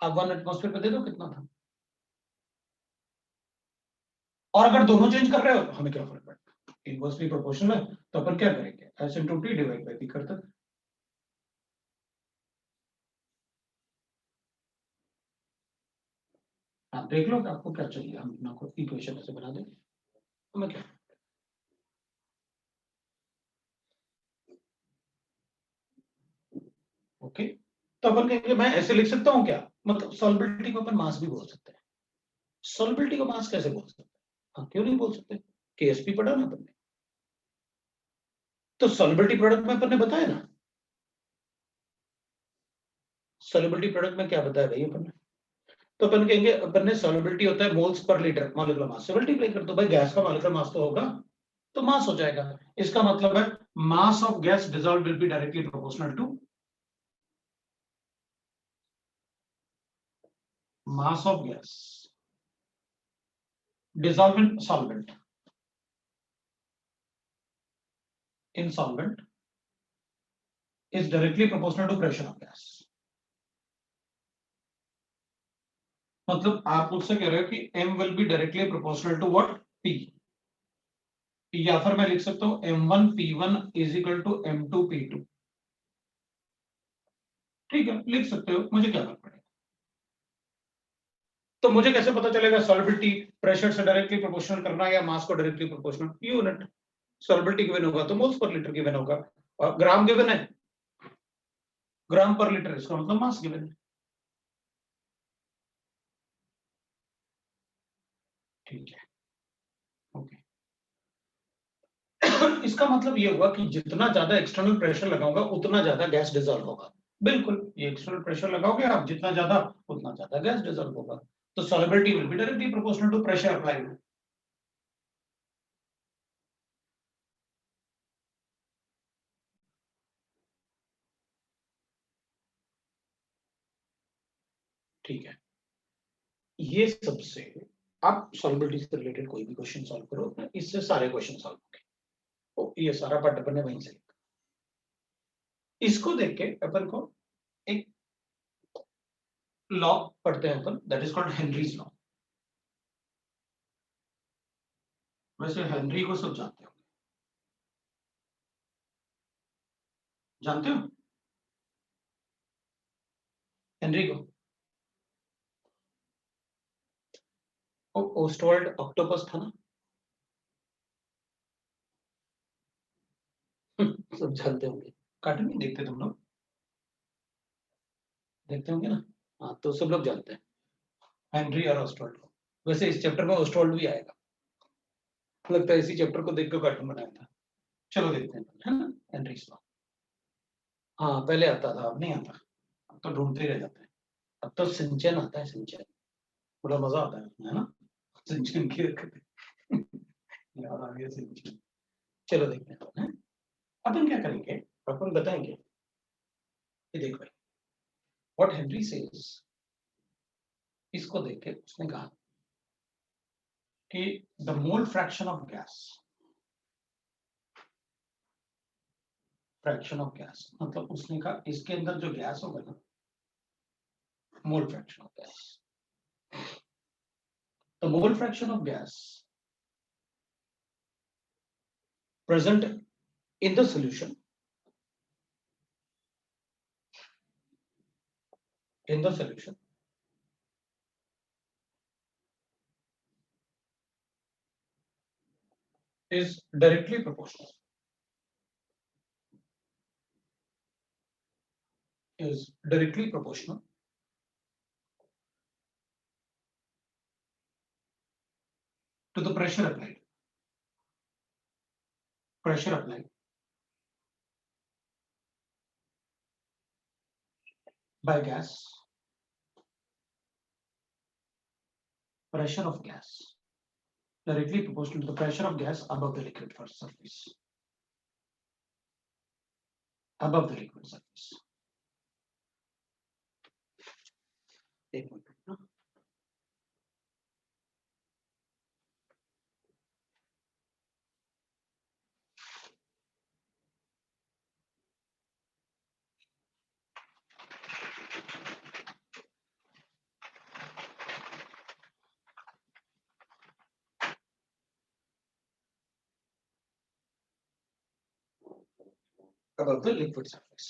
आप 1 एटमॉस्फेयर पे दे दो कितना था, और अगर दोनों चेंज कर रहे हो तो हमें क्या फर्क पड़ता है, इनवर्सली प्रोपोर्शनल है, तो अपन क्या करेंगे, S into T divide by P करते हैं। आप देख लो कि आपको क्या चाहिए, हम अपना को इक्वेशन ऐसे बना देंगे, हमें क्या, ओके। तो अपन कहेंगे मैं ऐसे लिख सकता हूँ क्या, मतलब सॉल्युबिलिटी को अपन मास भी बोल सकते हैं। सॉल्युबिलिटी को मास कैसे बोल सकते हैं, हाँ क्यों नहीं बोल सकते, केएसपी पढ़ा ना अपन ने, तो सॉल्युबिलिटी प्रोडक्ट में अपन ने बताया ना, सॉल्युबिलिटी प्रोडक्ट में क्या बताया भाई अपन ने, तो अपन कहेंगे अपन ने सॉल्युबिलिटी होता है moles per litre molecular mass से मल्टीप्लाई कर दो, भाई गैस का मॉलिक्यूलर मास तो होगा, तो मास हो जाएगा। इसका मतलब है mass of gas dissolved will be directly proportional to mass of gas dissolved in solvent is directly proportional to pressure of gas। मतलब आप मुझसे कह रहे हो कि m will be directly proportional to what, p, या फिर मैं लिख सकता हूं m1 p1 is equal to m2 p2, ठीक है लिख सकते हो, मुझे क्या फर्क पड़ेगा। तो मुझे कैसे पता चलेगा सॉल्युबिलिटी प्रेशर से डायरेक्टली प्रोपोर्शनल करना है या मास को directly proportional, unit, solubility given होगा तो मोल्स पर लीटर गिवन होगा, और ग्राम गिवन है, ग्राम पर लीटर, इसका मतलब मास गिवन है, ठीक है, ओके। इसका मतलब ये हुआ कि जितना ज्यादा एक्सटर्नल प्रेशर लगाऊंगा उतना ज्यादा गैस डिसॉल्व होगा, बिल्कुल, ये एक्सटर्नल प्रेशर लगाओगे आप जितना ज्यादा उतना ज्यादा गैस डिसॉल्व होगा, तो solubility will be directly proportional to pressure applied. ठीक है, ये सबसे, आप सॉल्युबिलिटी से रिलेटेड कोई भी क्वेश्चन सॉल्व करो, इससे सारे क्वेश्चन सॉल्व होंगे, तो ये सारा पार्ट अपन ने वहीं से लिखा। इसको देख के अपन को एक लॉ पढ़ते हैं अपन, that is called Henry's law. वैसे हेनरी को सब जानते हो, जानते हो हेनरी को, ओस्टवाल्ड ऑक्टोपस था ना, सब जानते होंगे, कार्टून नहीं देखते तुम लोग, देखते होंगे ना, हाँ तो सब लोग जानते हैं हेनरी और ऑस्टवाल्ड को। वैसे इस चैप्टर में ऑस्टवाल्ड भी आएगा, लगता है इसी चैप्टर को देख के कार्टून बनाया था। चलो देखते हैं, है ना, हेनरी लॉ। हाँ पहले आता था, अब नहीं आता, अब तो ढूंढते ही रह जाते हैं, अब तो सिंचन आता है, सिंचन, बड़ा मजा आता है ना, सिंचन की याद आ गया सिंचन। चलो देखते हैं, है? अपन क्या करेंगे, अपन बताएंगे, ये देख भाई, व्हाट हेनरी सेज, इसको देख के उसने कहा कि the mole fraction of gas, fraction of gas मतलब उसने कहा इसके अंदर जो गैस होगा ना, मोल fraction of gas, the mole fraction of gas present in the solution, in the solution is directly proportional, is directly proportional to the pressure applied, pressure applied by gas, pressure of gas directly proportional to the pressure of gas above the liquid surface. Above the liquid surface. एक minute ना, above the liquid surface.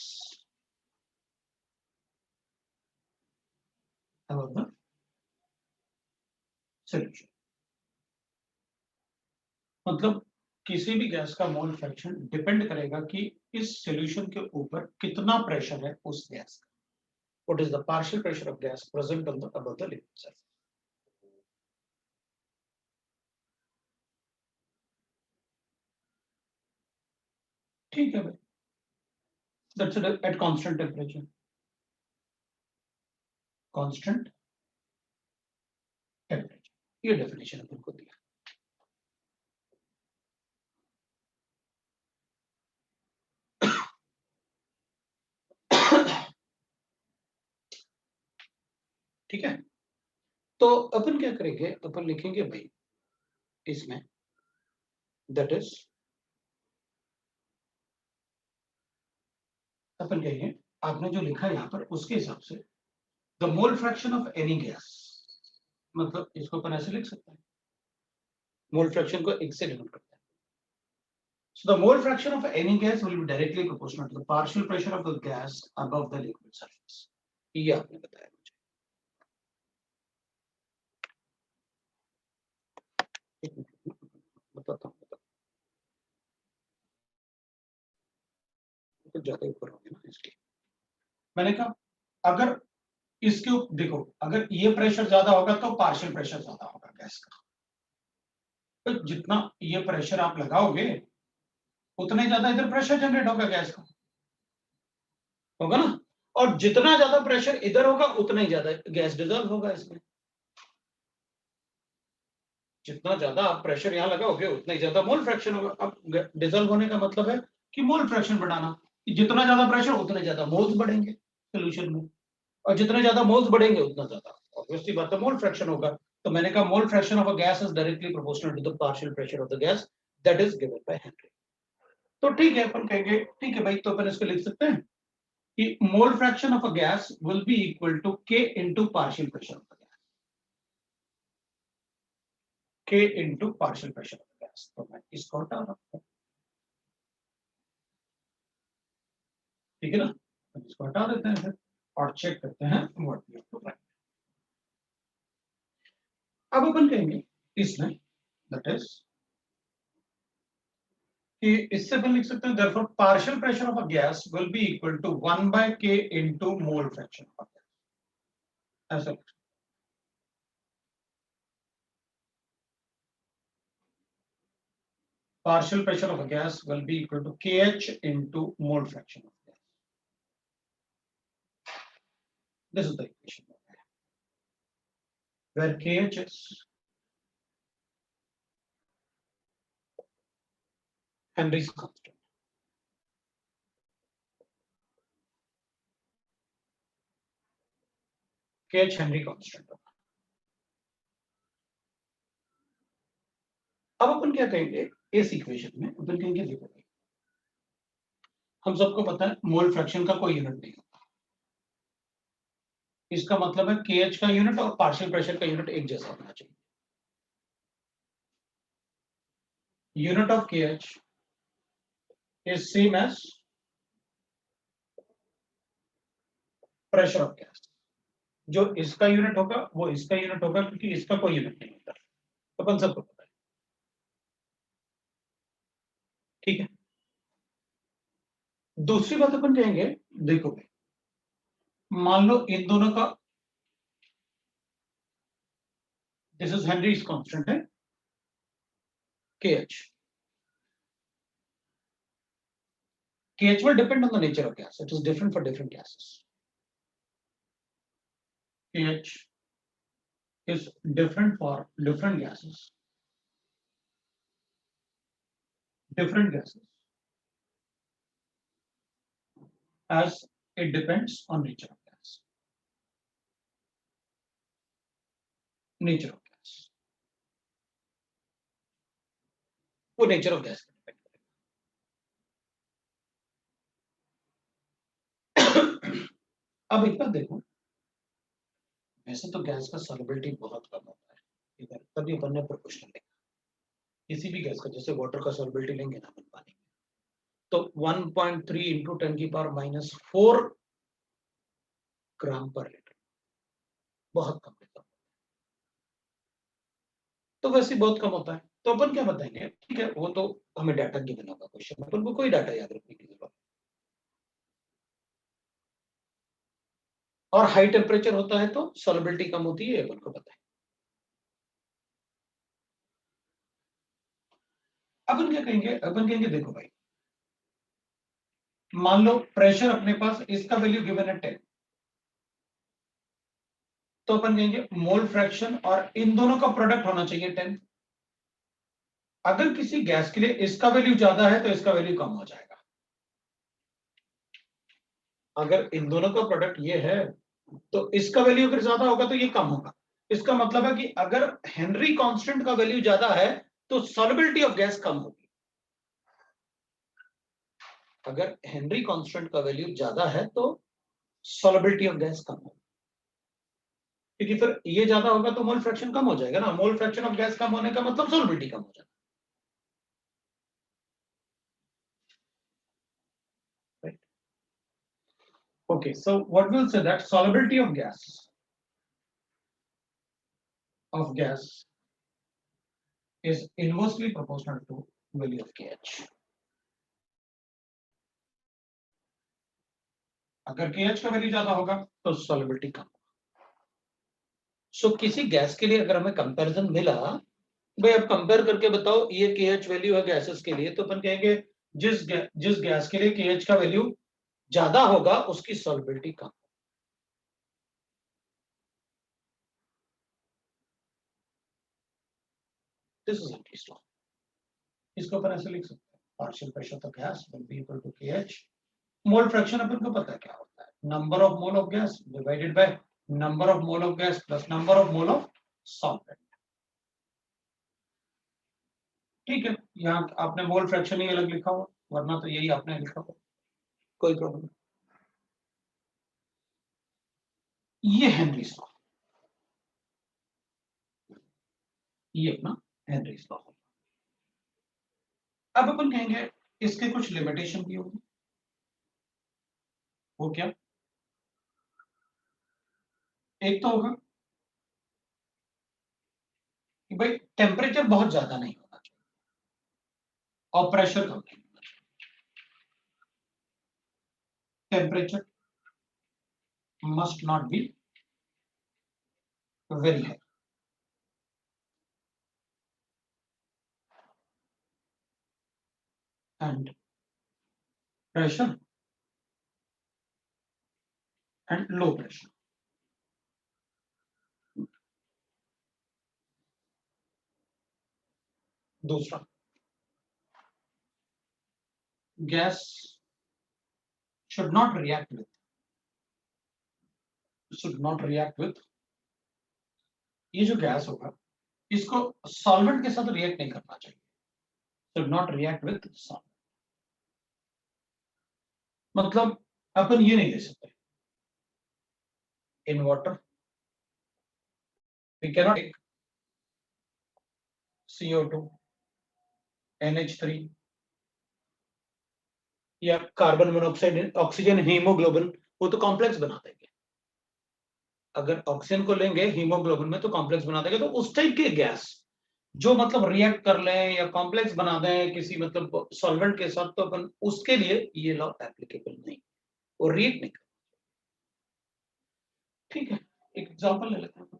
Above the solution. मतलब किसी भी gas का mole fraction depend करेगा कि इस solution के ऊपर कितना प्रेशर है उस गैस का. What is the partial pressure of gas present on the above the liquid surface? ठीक है भाई. That's at constant temperature. Constant temperature. ये डेफिनेशन अपन को दिया. ठीक है. तो अपन क्या करेंगे, अपन लिखेंगे भाई इसमें दैट इज, अपन कहेंगे आपने जो लिखा है यहाँ पर उसके हिसाब से the mole fraction of any gas, मतलब इसको अपन ऐसे लिख सकते हैं, मोल फ्रैक्शन को एक से डिनोट करते हैं. So the mole fraction of any gas will be directly proportional to the partial pressure of the gas above the liquid surface. ये आपने बताया मुझे. बताता हूँ तो ज्यादा ऊपर होंगे ना इसलिए मैंने कहा. अगर इसके देखो, अगर ये प्रेशर ज्यादा होगा तो पार्शियल प्रेशर ज्यादा होगा गैस का. तो जितना ये प्रेशर आप लगाओगे उतना ही ज्यादा इधर प्रेशर जनरेट होगा गैस का, होगा ना. और जितना ज्यादा प्रेशर इधर होगा उतना ही ज्यादा गैस डिजॉल्व होगा इसमें. जितना ज्यादा आप प्रेशर यहाँ लगाओगे उतना ही ज्यादा मोल फ्रैक्शन होगा. अब डिजॉल्व होने का मतलब है कि मोल फ्रैक्शन बढ़ाना. जितना ज्यादा प्रेशर उतने ज्यादा मोल्स बढ़ेंगे सोल्यूशन में, और जितने ज्यादा मोल्स बढ़ेंगे उतना ज्यादा ऑब्वियसली बात है मोल फ्रैक्शन होगा. तो मैंने कहा mole fraction of a gas is directly proportional to the partial pressure of the gas that is given by Henry. तो ठीक है, अपन कहेंगे ठीक है भाई, तो अपन इसको लिख सकते हैं कि mole fraction of a gas will be equal to K into partial pressure of the gas. K into partial pressure of the gas. तो मैं इसको हटा रहा हूं, ठीक है ना. इसको हटा देते हैं फिर और चेक करते हैं what we have to write. अब अपन कहेंगे इसमें दैट इज कि इससे अपन लिख सकते हैं therefore partial pressure of a gas will be equal to 1 by K into mole fraction of a gas. ऐसा partial pressure of a gas will be equal to KH into mole fraction of gas. This is the equation where KH is Henry's constant. KH Henry constant. अब अपन क्या कहेंगे इस equation में, अपन कहेंगे देखो भाई, हम सबको पता है मोल फ्रैक्शन का कोई यूनिट नहीं होता. इसका मतलब है KH का यूनिट और पार्शियल प्रेशर का यूनिट एक जैसा होना चाहिए. Unit of KH is same as pressure of gas. जो इसका यूनिट होगा वो इसका यूनिट होगा क्योंकि इसका कोई यूनिट नहीं होता. अपन सबको पता है, ठीक है. दूसरी बात अपन कहेंगे देखो भाई, मान लो इन दोनों का दिस इज हेनरीज कांस्टेंट है KH. KH will depend on the nature of gas. It is different for different gases. pH is different for different gases. Different gases, as it depends on nature of gas. Nature of gas. वो nature of gas पे depend करेगा। अब एक बात देखो, वैसे तो gas का सॉल्युबिलिटी बहुत कम होता है, ठीक है, तभी अपन ने प्रोपोर्शनल लिखा। किसी भी गैस का, जैसे वाटर का सॉल्युबिलिटी लेंगे ना अपन पानी में, तो 1.3 इंटू 10⁻⁻⁴ ग्राम पर लीटर, बहुत कम होता है। तो वैसे बहुत कम होता है, तो अपन क्या बताएंगे, ठीक है, वो तो हमें डाटा गिवन होगा क्वेश्चन में, अपन को कोई डाटा याद रखने की जरूरत, और हाई टेम्परेचर होता है तो सॉल्युबिलिटी कम होती है, अपन को पता है। अपन क्या कहेंगे, अपन कहेंगे देखो भाई, मान लो प्रेशर अपने पास, इसका वैल्यू गिवन है 10, तो अपन कहेंगे मोल फ्रैक्शन और इन दोनों का प्रोडक्ट होना चाहिए 10। अगर किसी गैस के लिए इसका वैल्यू ज्यादा है तो इसका वैल्यू कम हो जाएगा। अगर इन दोनों का प्रोडक्ट ये है तो इसका वैल्यू अगर ज्यादा होगा तो ये कम होगा। इसका मतलब है कि अगर हेनरी कांस्टेंट का वैल्यू ज्यादा है तो सॉल्युबिलिटी ऑफ गैस कम होगी। अगर हेनरी कांस्टेंट का वैल्यू ज्यादा है तो सॉल्युबिलिटी ऑफ गैस कम होगी, क्योंकि फिर ये ज्यादा होगा तो मोल फ्रैक्शन कम हो जाएगा ना। मोल फ्रैक्शन ऑफ गैस कम होने का मतलब सॉल्युबिलिटी कम हो जाएगा। Right? Okay, so what we'll say that solubility of gas is inversely proportional to value of KH. अगर KH का वैल्यू ज्यादा होगा तो सॉल्युबिलिटी कम होगा। सो किसी गैस के लिए अगर हमें कंपैरिजन मिला, भाई अब कंपेयर करके बताओ ये KH वैल्यू है गैसेस के लिए, तो अपन कहेंगे जिस गैस के लिए KH का वैल्यू ज्यादा होगा उसकी सॉल्युबिलिटी कम। This is Henry's law. इसको अपन ऐसे लिख सकते हैं, partial pressure of gas will be equal to KH। Mole fraction अपन को पता है क्या होता है, number of mole of gas divided by number of mole of gas plus number of mole of solvent. ठीक है, यहाँ आपने मोल फ्रैक्शन ही अलग लिखा हुआ, वरना तो यही आपने लिखा हुआ, कोई प्रॉब्लम नहीं। ये हेनरीज लॉ, ये अपना हेनरीज लॉ। अब अपन कहेंगे इसके कुछ लिमिटेशन भी होगी। वो क्या, एक तो होगा कि भाई टेम्परेचर बहुत ज्यादा नहीं होना चाहिए और प्रेशर कम नहीं होना चाहिए। Temperature must not be very high and pressure and low pressure. दूसरा, gas should not react with ये जो गैस होगा इसको सॉल्वेंट के साथ रिएक्ट नहीं करना चाहिए। should not react with solvent, मतलब अपन ये नहीं ले सकते in water we cannot take CO2 NH3 या कार्बन मोनोऑक्साइड ऑक्सीजन हीमोग्लोबिन, वो तो कॉम्प्लेक्स बना देंगे। अगर ऑक्सीजन को लेंगे हीमोग्लोबिन में तो कॉम्प्लेक्स बना देंगे, तो उस टाइप के गैस जो मतलब रिएक्ट कर लें या कॉम्प्लेक्स बना दें किसी मतलब सॉल्वेंट के साथ, तो अपन उसके लिए ये लॉ एप्लीकेबल नहीं, वो रिएक्ट नहीं कर। ठीक है, एक एग्जांपल ले लेते हैं।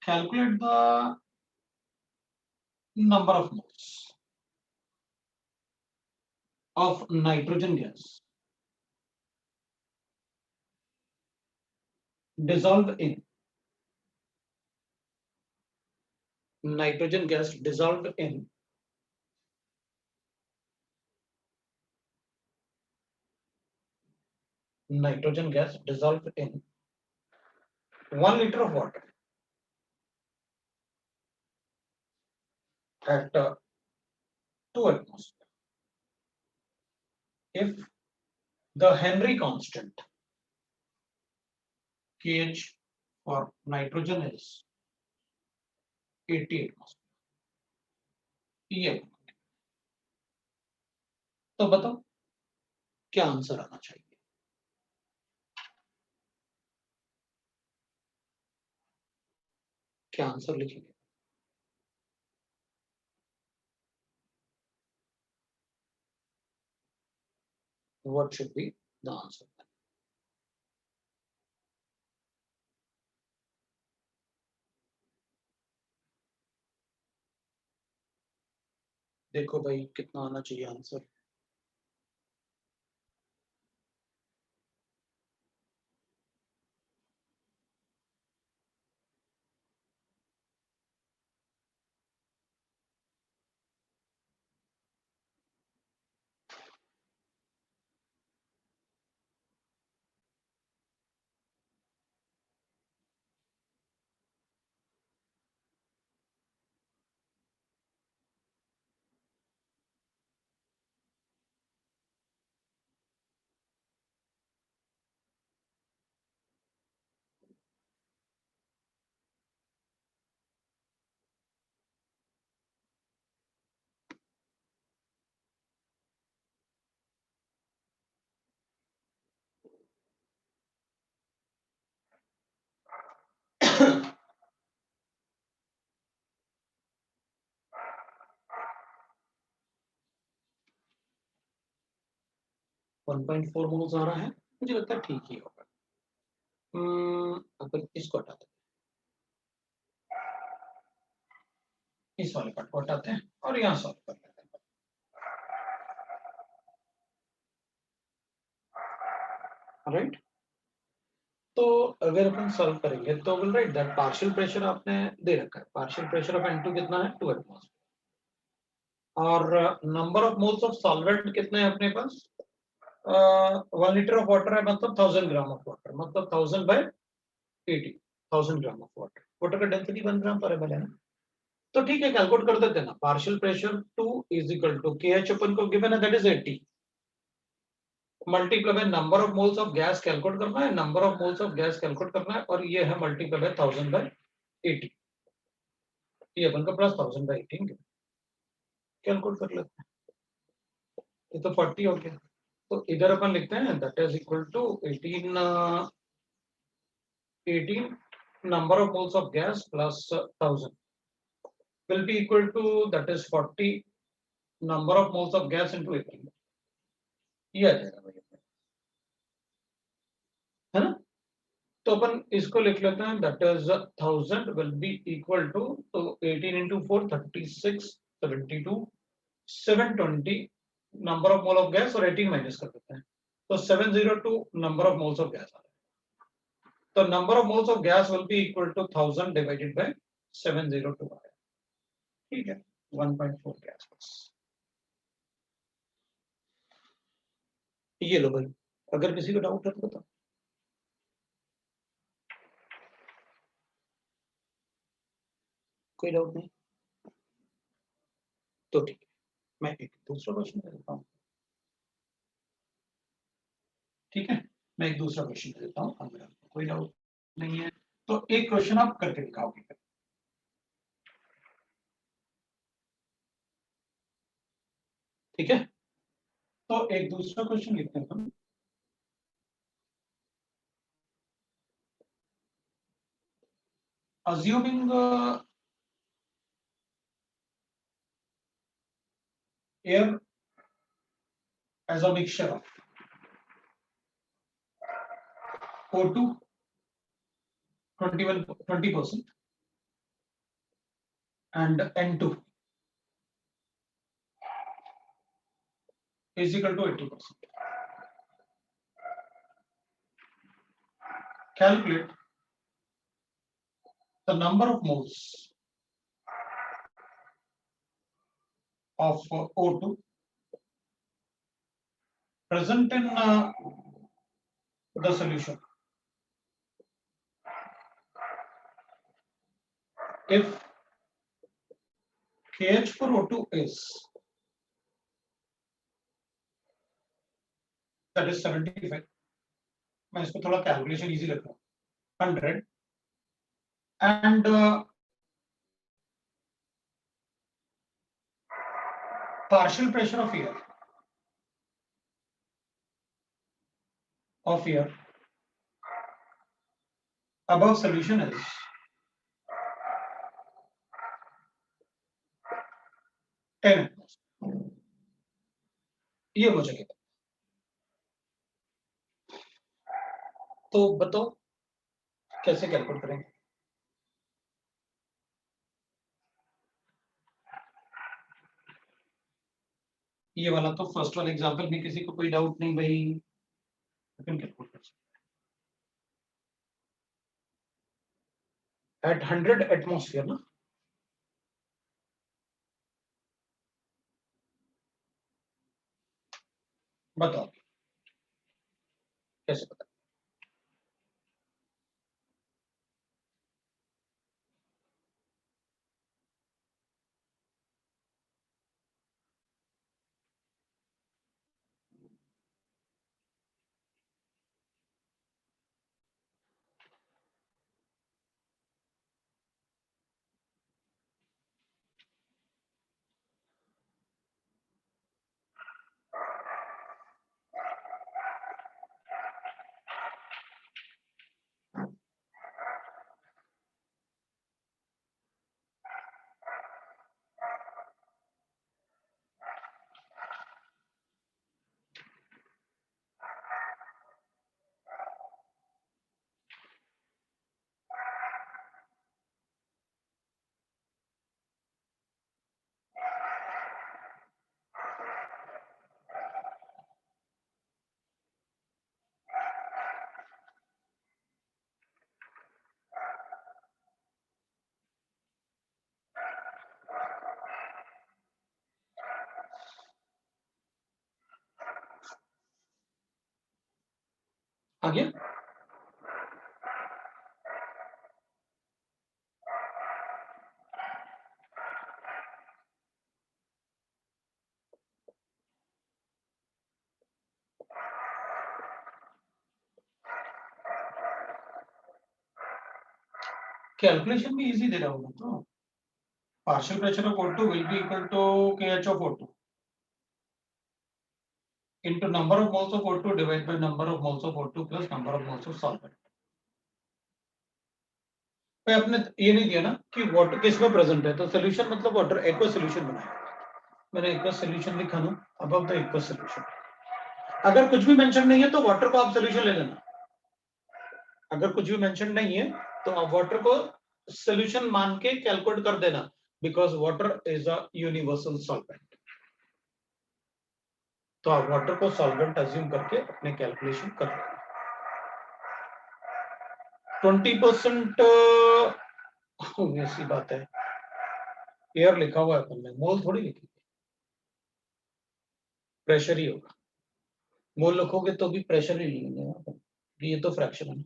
Calculate the number of moles of nitrogen gas dissolve in nitrogen gas dissolved in nitrogen gas dissolved in 1 liter of water at 2 atmosphere. If the Henry constant kH for nitrogen is 80 atmosphere, ये तो बताओ क्या answer आना चाहिए? क्या answer लिखेंगे? What should be the answer? देखो भाई कितना आना चाहिए आंसर। वन 1.4 मोल्स आ रहा है, मुझे लगता है ठीक ही होगा। अपन इसको हटाते हैं, इस वाले पार्ट को हटाते हैं और यहाँ सॉल्व कर लेते हैं। राइट, तो अगर अपन सॉल्व करेंगे तो will write that partial pressure आपने दे रखा है, पार्शियल प्रेशर ऑफ N2 कितना है 2 एटमॉस्फेयर और number of moles of solvent कितने हैं अपने पास 1 लीटर ऑफ वाटर है, मतलब 1000 ग्राम ऑफ वाटर, मतलब 1000 by 80, 1000 gram of water. Water का डेंसिटी 1 ग्राम पर एमएल है ना, तो ठीक है कैलकुलेट कर देते हैं ना। Partial pressure 2 is equal to KH अपन को गिवन है that is 80 multiply by number of moles of gas calculate करना है, number of moles of gas calculate करना है और ये है मल्टीप्लाई बाय 1000 बाय 80, ये अपन का प्लस 1000 बाय 18 कैलकुलेट कर लेते हैं, ये तो 40 हो गया। तो इधर अपन लिखते हैं that is equal to 18 number of moles of gas plus 1000 will be equal to that is 40 number of moles of gas into 18, ये आ जाएगा भाई है ना। तो अपन इसको लिख लेते हैं that is 1000 will be equal to तो 18 into 4 36 72 720 number of mole of gas और 18 माइनस कर देते हैं तो 702 number of moles of gas आ रहा है। तो number of moles of gas will be equal to 1000 divided by 702 आया, ठीक है 1.4 गैस बस। ये लो भाई, अगर किसी को डाउट है तो बताओ। कोई डाउट नहीं तो ठीक है, मैं एक दूसरा क्वेश्चन देता हूँ। ठीक है, मैं एक दूसरा क्वेश्चन देता हूँ, अगर आपको कोई डाउट नहीं है तो एक क्वेश्चन आप करके दिखाओगे। ठीक है, तो एक दूसरा क्वेश्चन लिखते हैं हम। assuming air as a mixture of O2 20% and N2 is equal to 80%. Calculate the number of moles of O2 present in the solution. If KH for O2 is, that is 75, मैं इसको थोड़ा calculation easy रख रहा हूँ, 100 and partial pressure of air above solution is ten. ये मुझे क्या, तो बताओ कैसे कैलकुलेट करेंगे। ये वाला तो फर्स्ट वाला एग्जांपल में किसी को कोई डाउट नहीं भाई, अपन कैलकुलेट कर सकते एट 100 एटमॉस्फेयर ना। बताओ कैसे पता। आगे कैलकुलेशन भी इजी दे रहा हूँ तो partial pressure of O2 will be equal to KH of O2 into number of moles of O2 divided by number of moles of O2 plus number of moles of solvent। भाई आपने ये नहीं दिया ना कि वाटर किस में present है, तो सोल्यूशन मतलब वाटर एक्वा सोल्यूशन बनाया, मैंने एक्वा सोल्यूशन लिखा ना अबव द एक्वा सोल्यूशन। अगर कुछ भी मेंशन नहीं है तो वाटर को आप सोल्यूशन ले लेना, अगर कुछ भी मेंशन नहीं है तो आप वाटर को सोल्यूशन मान के कैलकुलेट कर देना, because water is a universal solvent. तो आप वाटर को सॉल्वेंट अज्यूम करके अपने कैलकुलेशन कर लेना। 20% ऐसी बात है, एयर लिखा हुआ है अपन ने, मोल थोड़ी लिखी, प्रेशर ही होगा। मोल लिखोगे तो भी प्रेशर ही लेंगे, ये तो फ्रैक्शन है।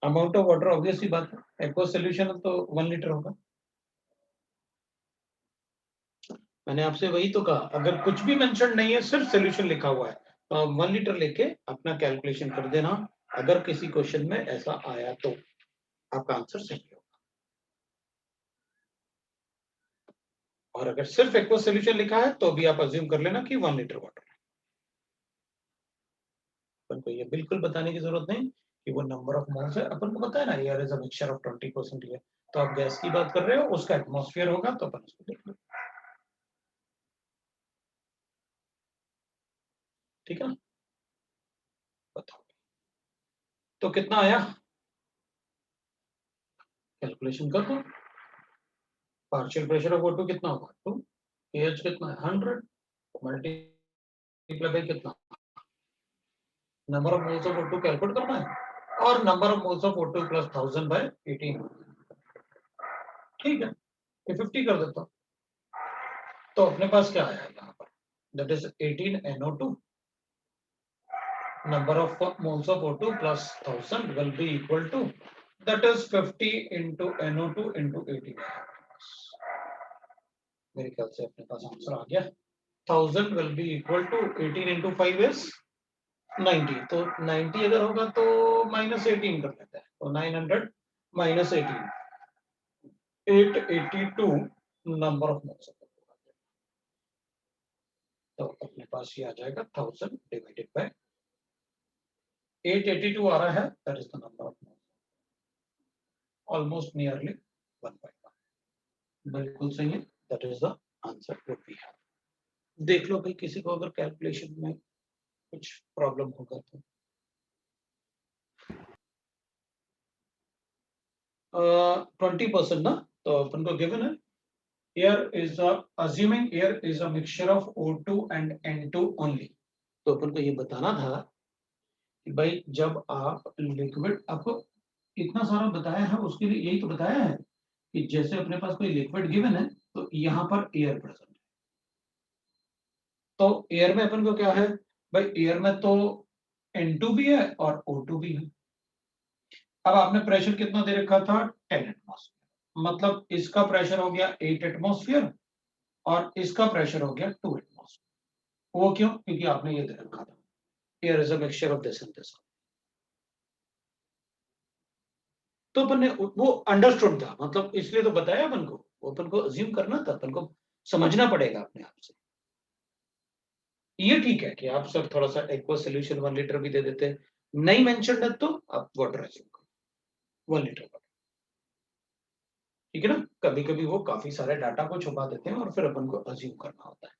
अमाउंट ऑफ वाटर ऑब्वियस ही बात है, एक्वा सॉल्यूशन तो 1 लीटर होगा। मैंने आपसे वही तो कहा, अगर कुछ भी मेंशन नहीं है सिर्फ सॉल्यूशन लिखा हुआ है तो आप 1 लीटर लेके अपना कैलकुलेशन कर देना। अगर किसी क्वेश्चन में ऐसा आया तो आपका आंसर सही होगा, और अगर सिर्फ एक्वा सॉल्यूशन लिखा है तो भी आप अज्यूम कर लेना कि 1 लीटर वाटर। अपन को ये बिल्कुल बताने की जरूरत नहीं कि वो नंबर ऑफ मोल्स है, अपन को पता है ना air is a mixture of 20% air. तो आप गैस की बात कर रहे हो, उसका एटमॉस्फेयर होगा तो अपन उसको देख लो, ठीक है ना। बताओ तो कितना आया, कैलकुलेशन कर दो। पार्शियल प्रेशर ऑफ O2 कितना होगा, तो KH कितना है 100 मल्टीप्लाई बाय कितना, number of moles of O2 calculate करना है और number of moles of O2 plus 1000 by 18, ठीक है, ये 50 कर देता हूँ। तो अपने पास क्या आया यहाँ पर, that is 18 NO2, number of moles of O2 plus 1000 will be equal to, that is 50 into NO2 into 18। मेरे ख्याल से अपने पास आंसर आ गया। 1000 will be equal to 18 into 5 is 90, तो 90 अगर होगा तो minus 18 कर लेते हैं, तो 900 minus 18, 882 number of moles। तो अपने पास ये आ जाएगा 1000 divided by 882 आ रहा है, that is the number of moles, almost nearly 1.1, बिल्कुल सही है, that is the answer what we have। देख लो भाई, किसी को अगर कैलकुलेशन में कुछ प्रॉब्लम होगा तो 20% ना, तो अपन को गिवन है air is assuming air is a mixture of O2 and N2 only. तो अपन को ये बताना था कि भाई जब आप लिक्विड, आपको इतना सारा बताया है उसके लिए यही तो बताया है कि जैसे अपने पास कोई लिक्विड गिवन है तो यहाँ पर एयर प्रेजेंट है, तो एयर में अपन को क्या है भाई, एयर में तो N2 भी है और O2 भी है। अब आपने प्रेशर कितना दे रखा था, 10 एटमॉस्फेयर, मतलब इसका प्रेशर हो गया 8 एटमॉस्फेयर और इसका प्रेशर हो गया 2 एटमॉस्फेयर। वो क्यों, क्योंकि आपने ये दे रखा था air is a mixture of this and this. तो अपन ने वो अंडरस्टूड था, मतलब इसलिए तो बताया अपन को, अपन को अज्यूम करना था, अपन को समझना पड़ेगा अपने आप से। ये ठीक है कि आप सर थोड़ा सा एक्वा सोल्यूशन 1 लीटर भी दे देते हैं, नहीं मेंशन है तो आप वाटर अज्यूम करो 1 लीटर वाटर, ठीक है ना। कभी कभी वो काफी सारे डाटा को छुपा देते हैं और फिर अपन को अज्यूम करना होता है।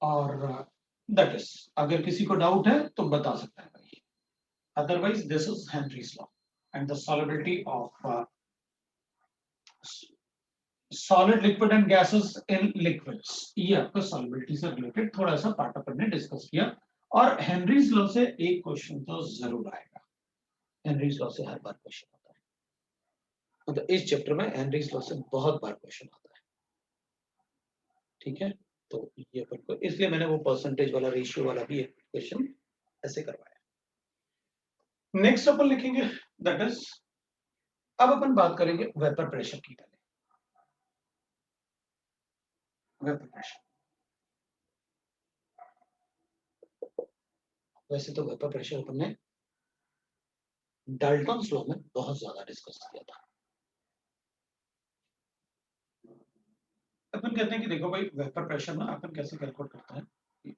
और दैट इज, अगर किसी को डाउट है तो बता सकता है भाई, otherwise this is Henry's law and the solubility of solid liquid and gases in liquids. ये आपका सॉलिबिलिटी से रिलेटेड थोड़ा सा पार्ट अपन ने डिस्कस किया। और हेनरीज लॉ से एक क्वेश्चन तो जरूर आएगा, हेनरीज लॉ से हर बार क्वेश्चन आता है, मतलब इस चैप्टर में हेनरीज लॉ से बहुत बार क्वेश्चन आता है, ठीक है। तो ये अपन को, इसलिए मैंने वो परसेंटेज वाला रेशियो वाला भी एक क्वेश्चन ऐसे करवाया। नेक्स्ट अपन लिखेंगे दैट इज, अब अपन बात करेंगे वेपर प्रेशर की। पहले वेपर प्रेशर, वैसे तो वेपर प्रेशर अपन ने डाल्टन्स लॉ में बहुत ज्यादा डिस्कस किया था। अपन कहते हैं कि देखो भाई, वेपर प्रेशर ना अपन कैसे कैलकुलेट करते हैं,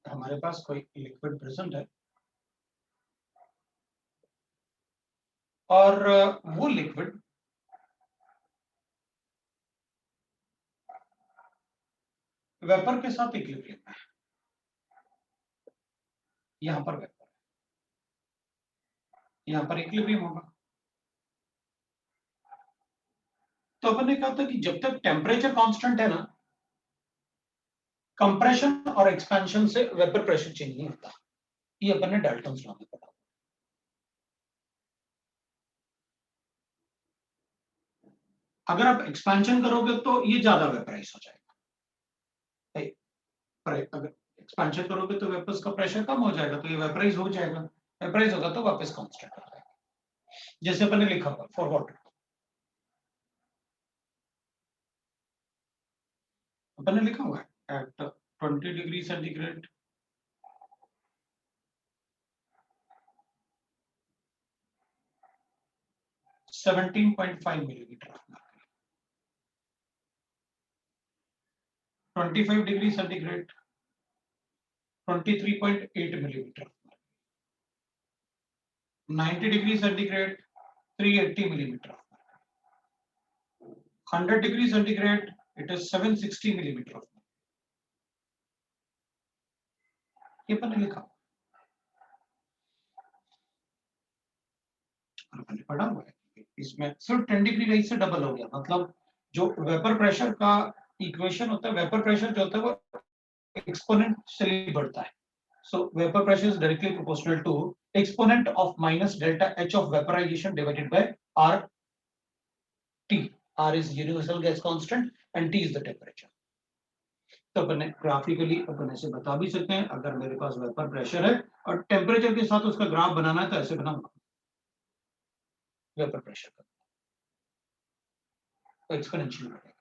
हमारे पास कोई लिक्विड प्रेजेंट है और वो लिक्विड वेपर के साथ इक्विलिब्रियम में है, यहां पर वेपर है, यहां पर इक्विलिब्रियम होगा। तो अपन ने कहा था कि जब तक टेम्परेचर कांस्टेंट है ना, कंप्रेशन और एक्सपेंशन से वेपर प्रेशर चेंज नहीं होता, ये अपन ने डाल्टन्स लॉ में पढ़ा। अगर आप एक्सपेंशन करोगे तो ये ज्यादा वेपराइज हो जाएगा, अगर एक्सपेंशन करोगे तो वेपर्स का प्रेशर कम हो जाएगा, तो ये वेपराइज हो जाएगा, वेपराइज होगा तो वापस कांस्टेंट हो जाएगा, जैसे अपन ने लिखा हुआ फॉर वाटर। अपन ने लिखा हुआ है at 20 degree centigrade 17.5 millimetre of mercury, 25 degree centigrade 23.8 millimetre, 90 degree centigrade 380 millimetre, 100 degree centigrade it is 760 millimetre. ये अपन ने लिखा, अपन ने पढ़ा हुआ है, इसमें सिर्फ 10 डिग्री राइज से डबल हो गया, मतलब जो वेपर प्रेशर का इक्वेशन होता है, वेपर प्रेशर जो होता है वो एक्सपोनेंशियली बढ़ता है। So vapour pressure is directly proportional to exponent of minus delta H of vaporisation divided by R T. R is universal gas constant and T is the temperature. तो अपन graphically अपन ऐसे बता भी सकते हैं, अगर मेरे पास वेपर प्रेशर है और टेम्परेचर के साथ उसका ग्राफ बनाना है तो ऐसे बनाऊंगा. वेपर प्रेशर का तो एक्सपोनेंशियल बढ़ेगा.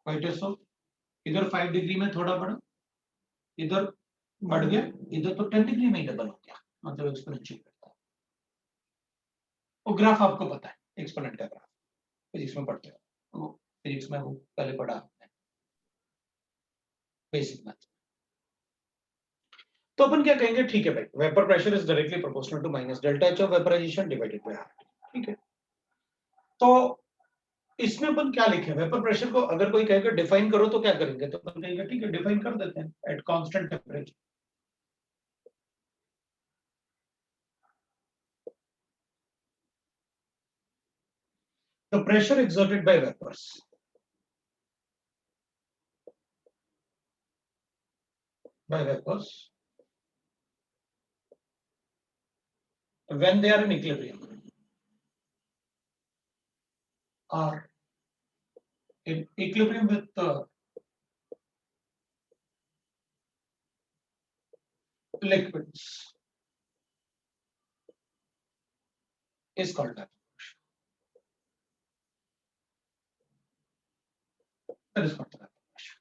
राइट. सो इधर 5 डिग्री में थोड़ा बढ़ा, इधर बढ़ गया, इधर तो 10 डिग्री में ही डबल हो गया, मतलब एक्सपोनेंशियल बढ़ता है. वो ग्राफ आपको पता है, एक्सपोनेंट का ग्राफ फिजिक्स में पढ़ते हो, वो फिजिक्स में वो पहले पढ़ा आपने, बेसिक मैथ. तो अपन क्या कहेंगे, ठीक है भाई, vapour pressure is directly proportional to minus delta H of vaporisation divided by R. ठीक है. तो इसमें अपन क्या लिखे, वेपर प्रेशर को अगर कोई कहेगा डिफाइन करो तो क्या करेंगे, तो अपन कहेंगे ठीक है डिफाइन कर देते हैं at constant temperature. The pressure exerted by vapors when they are in equilibrium are in equilibrium with the liquids is called vapor pressure. That is called the vapor pressure.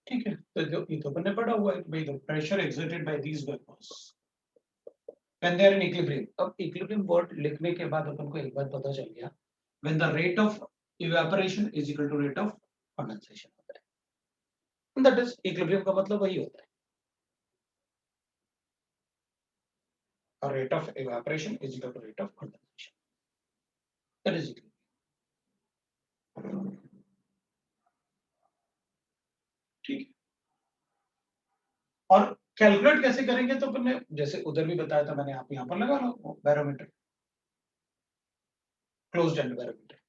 ठीक है. तो जो ये तो अपने पढ़ा हुआ है कि भाई the pressure exerted by these vapors when they are in equilibrium. अब equilibrium word लिखने के बाद अपन को एक बात पता चल गया, when the rate of evaporation is equal to rate of condensation होता है. And that is equilibrium का मतलब वही होता है. A rate of evaporation is equal to rate of condensation. That is equilibrium. ठीक है. और कैलकुलेट कैसे करेंगे, तो अपन ने जैसे उधर भी बताया था मैंने, आप यहाँ पर लगा लो बैरोमीटर, क्लोज्ड एंड बैरोमीटर,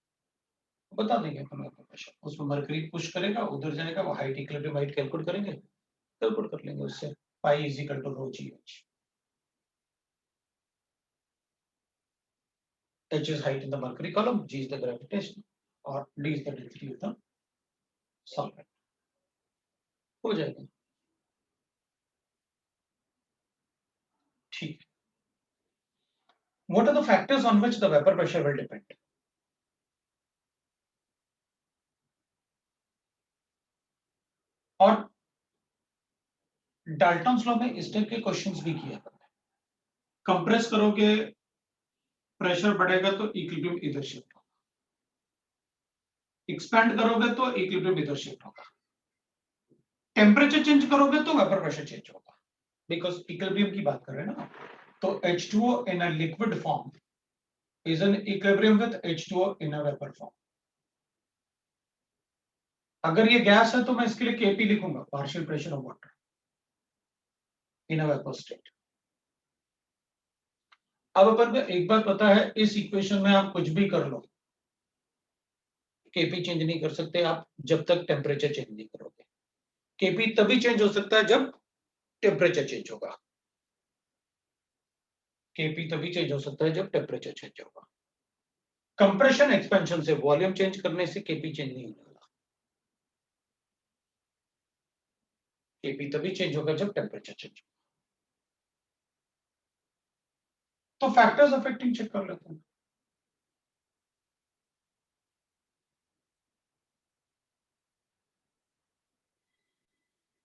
बता देंगे अपन आपको प्रेशर. उसमें मर्करी पुश करेगा, उधर जाएगा, वो हाइट इक्विलिब्रियम हाइट कैलकुलेट करेंगे, कैलकुलेट कर लेंगे उससे. Pi is equal to rho g h. H is height in the mercury column, G is the gravitation, और D is the density of the solvent. हो जाएगा. ठीक. What are the factors on which the vapor pressure will depend? और Dalton's law में इस type के questions भी किया था. कंप्रेस करोगे प्रेशर बढ़ेगा तो इक्विलिब्रियम इधर शिफ्ट होगा, एक्सपैंड करोगे तो इक्विलिब्रियम इधर शिफ्ट होगा, टेम्परेचर चेंज करोगे तो वेपर प्रेशर चेंज होगा, बिकॉज इक्विलिब्रियम की बात कर रहे हैं ना. तो H2O in a liquid form is in equilibrium with H2O in a vapor form. अगर ये गैस है तो मैं इसके लिए Kp लिखूंगा, partial pressure of water in a vapour state. अब अपन को एक बात पता है, इस इक्वेशन में आप कुछ भी कर लो, Kp चेंज नहीं कर सकते आप जब तक टेम्परेचर चेंज नहीं करोगे. Kp तभी चेंज हो सकता है जब टेम्परेचर चेंज होगा. Kp तभी चेंज हो सकता है जब टेम्परेचर चेंज होगा. कंप्रेशन एक्सपेंशन से, वॉल्यूम चेंज करने से Kp चेंज नहीं होगा. Kp तभी चेंज होगा जब टेम्परेचर चेंज होगा. तो फैक्टर्स अफेक्टिंग चेक कर लेते हैं.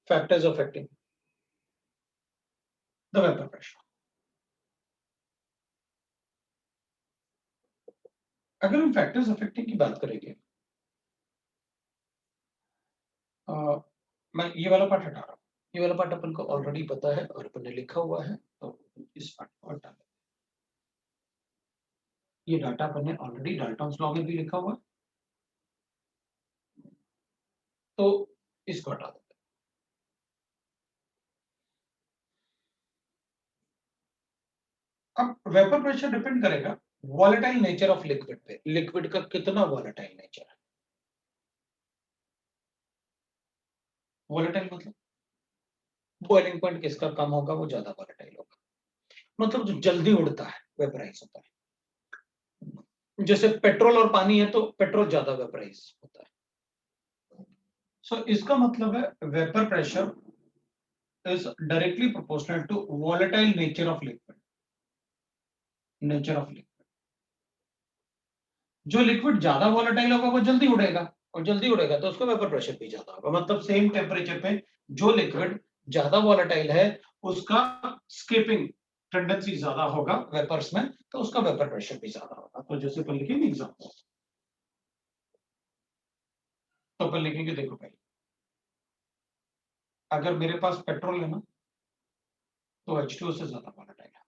Factors affecting the vapour pressure. अगर हम फैक्टर्स अफेक्टिंग की बात करेंगे, मैं ये वाला पार्ट हटा रहा हूँ. ये वाला पार्ट अपन को ऑलरेडी पता है और अपन ने लिखा हुआ है, तो इस पार्ट को हटा दें. ये डाटा अपन ने ऑलरेडी डाल्टन्स लॉ में भी लिखा हुआ है, तो इसको हटा देते हैं. अब वेपर प्रेशर डिपेंड करेगा वॉलेटाइल नेचर ऑफ लिक्विड पे. लिक्विड का कितना वॉलेटाइल नेचर है. वॉलेटाइल मतलब बॉइलिंग पॉइंट किसका कम होगा वो ज्यादा वॉलेटाइल होगा, मतलब जो जल्दी उड़ता है वेपराइज होता है। जैसे पेट्रोल और पानी है तो पेट्रोल ज्यादा वेपराइज होता है। सो इसका मतलब है vapour pressure is directly proportional to volatile nature of liquid. जो लिक्विड ज्यादा वॉलेटाइल होगा वो जल्दी उड़ेगा, और जल्दी उड़ेगा तो उसका वेपर प्रेशर भी ज्यादा होगा। मतलब सेम टेम्परेचर पे जो लिक्विड ज्यादा वॉलेटाइल है उसका स्केपिंग टेंडेंसी ज्यादा होगा वेपर्स में, तो उसका वेपर प्रेशर भी ज्यादा होगा। तो जैसे अपन लिखेंगे एग्जांपल, तो अपन लिखेंगे देखो भाई, अगर मेरे पास पेट्रोल है ना तो H2O से ज्यादा वॉलेटाइल है।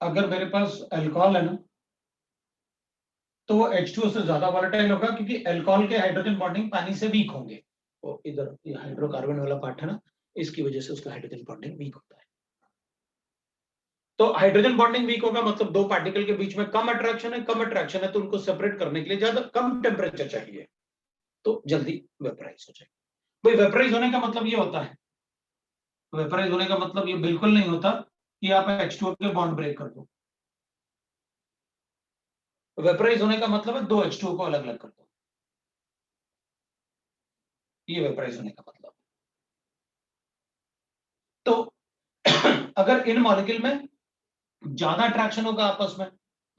अगर मेरे पास अल्कोहल है ना तो वो H2O से ज्यादा वॉलेटाइल होगा, क्योंकि अल्कोहल के हाइड्रोजन बॉन्डिंग पानी से वीक होंगे। तो इधर ये हाइड्रोकार्बन वाला पार्ट है ना, इसकी वजह से उसका हाइड्रोजन बॉन्डिंग वीक होता है। तो हाइड्रोजन बॉन्डिंग वीक होगा मतलब दो पार्टिकल के बीच में कम अट्रैक्शन है, कम अट्रैक्शन है तो उनको सेपरेट करने के लिए ज्यादा कम टेम्परेचर चाहिए, तो जल्दी वेपराइज हो जाएगा। भाई वेपराइज होने का मतलब ये होता है, वेपराइज होने का मतलब ये बिल्कुल नहीं होता कि आप H2O के बॉन्ड ब्रेक कर दो। वेपराइज होने का मतलब है दो H2O को अलग अलग कर दो, ये वेपराइज होने का मतलब। तो अगर इन मॉलिक्यूल में ज्यादा अट्रैक्शन होगा आपस में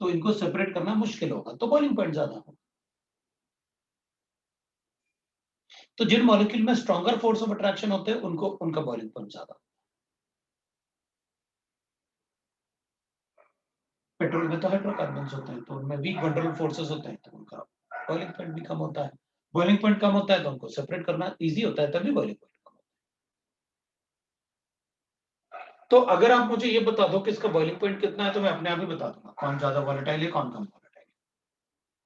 तो इनको सेपरेट करना मुश्किल होगा, तो बॉइलिंग पॉइंट ज्यादा होगा। तो जिन मॉलिक्यूल में स्ट्रॉन्गर फोर्स ऑफ अट्रैक्शन होते हैं उनको उनका बॉइलिंग पॉइंट ज्यादा। पेट्रोल में तो हाइड्रोकार्बन्स होते हैं तो उनमें वीक वंडरफुल फोर्सेस होते हैं, तो उनका बॉइलिंग पॉइंट भी कम होता है। बॉइलिंग पॉइंट कम होता है तो उनको सेपरेट करना इजी होता है, तभी बॉइलिंग पॉइंट कम होता है। तो अगर आप मुझे ये बता दो कि इसका बॉइलिंग पॉइंट कितना है तो मैं अपने आप ही बता दूंगा कौन ज्यादा वॉलेटाइल है कौन कम वॉलेटाइल है।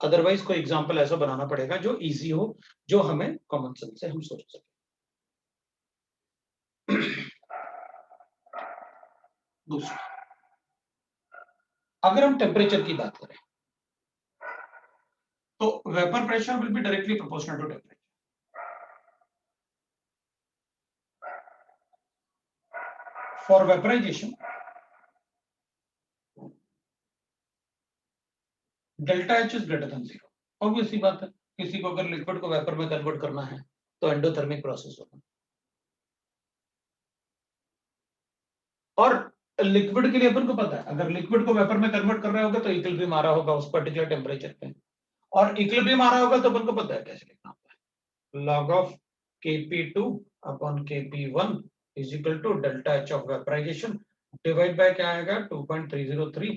अदरवाइज कोई एग्जांपल ऐसा बनाना पड़ेगा जो इजी हो, जो हमें कॉमन सेंस से हम सोच सके। दूसरा, अगर हम टेम्परेचर की बात करें तो vapour pressure will be directly proportional to temperature. For vaporisation delta H is greater than zero. Obvious सी बात है, किसी को अगर लिक्विड को वेपर में कन्वर्ट करना है तो एंडोथर्मिक प्रोसेस होगा, और लिक्विड के लिए अपन को पता है अगर लिक्विड को वेपर में कन्वर्ट कर रहे होगा तो इक्विलिब्रियम आ रहा होगा उस पर्टिकुलर टेम्परेचर पे, और इक्विलिब्रियम आ रहा होगा तो अपन को पता है कैसे लिखना होता है, log of Kp2 upon Kp1 is equal to delta H of vaporization divide by क्या आएगा 2.303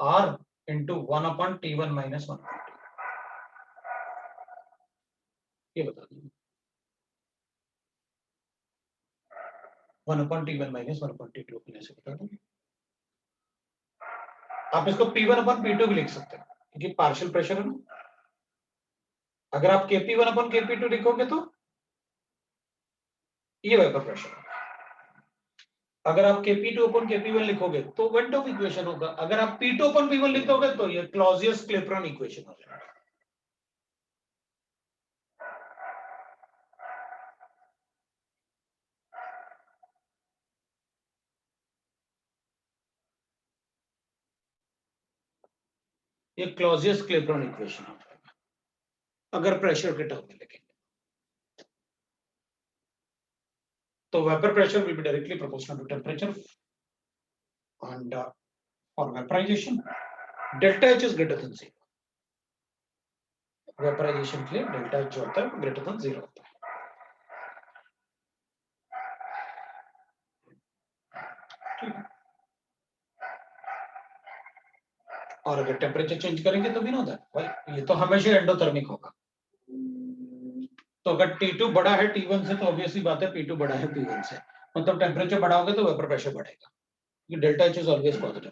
R into 1 upon T1 minus 1 upon T। ये बता दीजिए 1 upon T1 minus 1 upon T2 अपने से बता दो। आप इसको P1 upon P2 भी लिख सकते हैं क्योंकि पार्शियल प्रेशर है ना। अगर आप Kp1 upon Kp2 लिखोगे तो ये वेपर प्रेशर है। अगर आप Kp2 upon Kp1 लिखोगे तो वेट ऑफ इक्वेशन होगा। अगर आप P2 upon P1 लिखोगे तो ये क्लॉजियस क्लेपेरॉन इक्वेशन हो जाएगा। ये क्लॉजियस क्लेपेरॉन इक्वेशन हो जाएगा अगर प्रेशर के टर्म में लिखेंगे तो vapour pressure will be directly proportional to temperature and for vaporisation delta H is greater than zero. Vaporisation के लिए डेल्टा H जो होता है ग्रेटर देन जीरो होता है। ठीक है, और अगर टेम्परेचर चेंज करेंगे तो भी ना होता है भाई, ये तो हमेशा एंडोथर्मिक होगा। तो अगर T2 बड़ा है T1 से तो ऑब्वियसली बात है P2 बड़ा है P1 से, मतलब टेम्परेचर बढ़ा होगा तो वेपर प्रेशर बढ़ेगा, क्योंकि delta H is always positive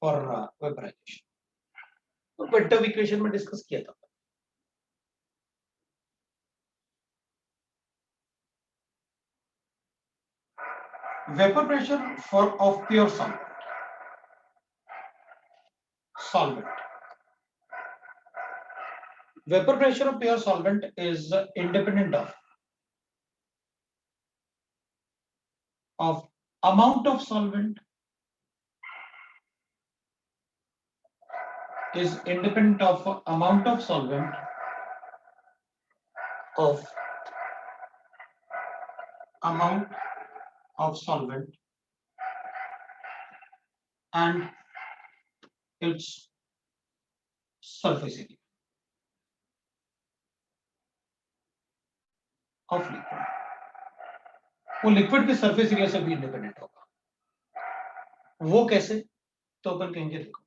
for vaporisation. तो वेक्टर इक्वेशन में डिस्कस किया था। Vapour pressure for of pure solvent vapor pressure of pure solvent is independent of amount of solvent, is independent of amount of solvent, of amount of solvent and its surface area of liquid. वो liquid के surface area से भी independent होगा. वो कैसे? तो अपन कहेंगे देखो,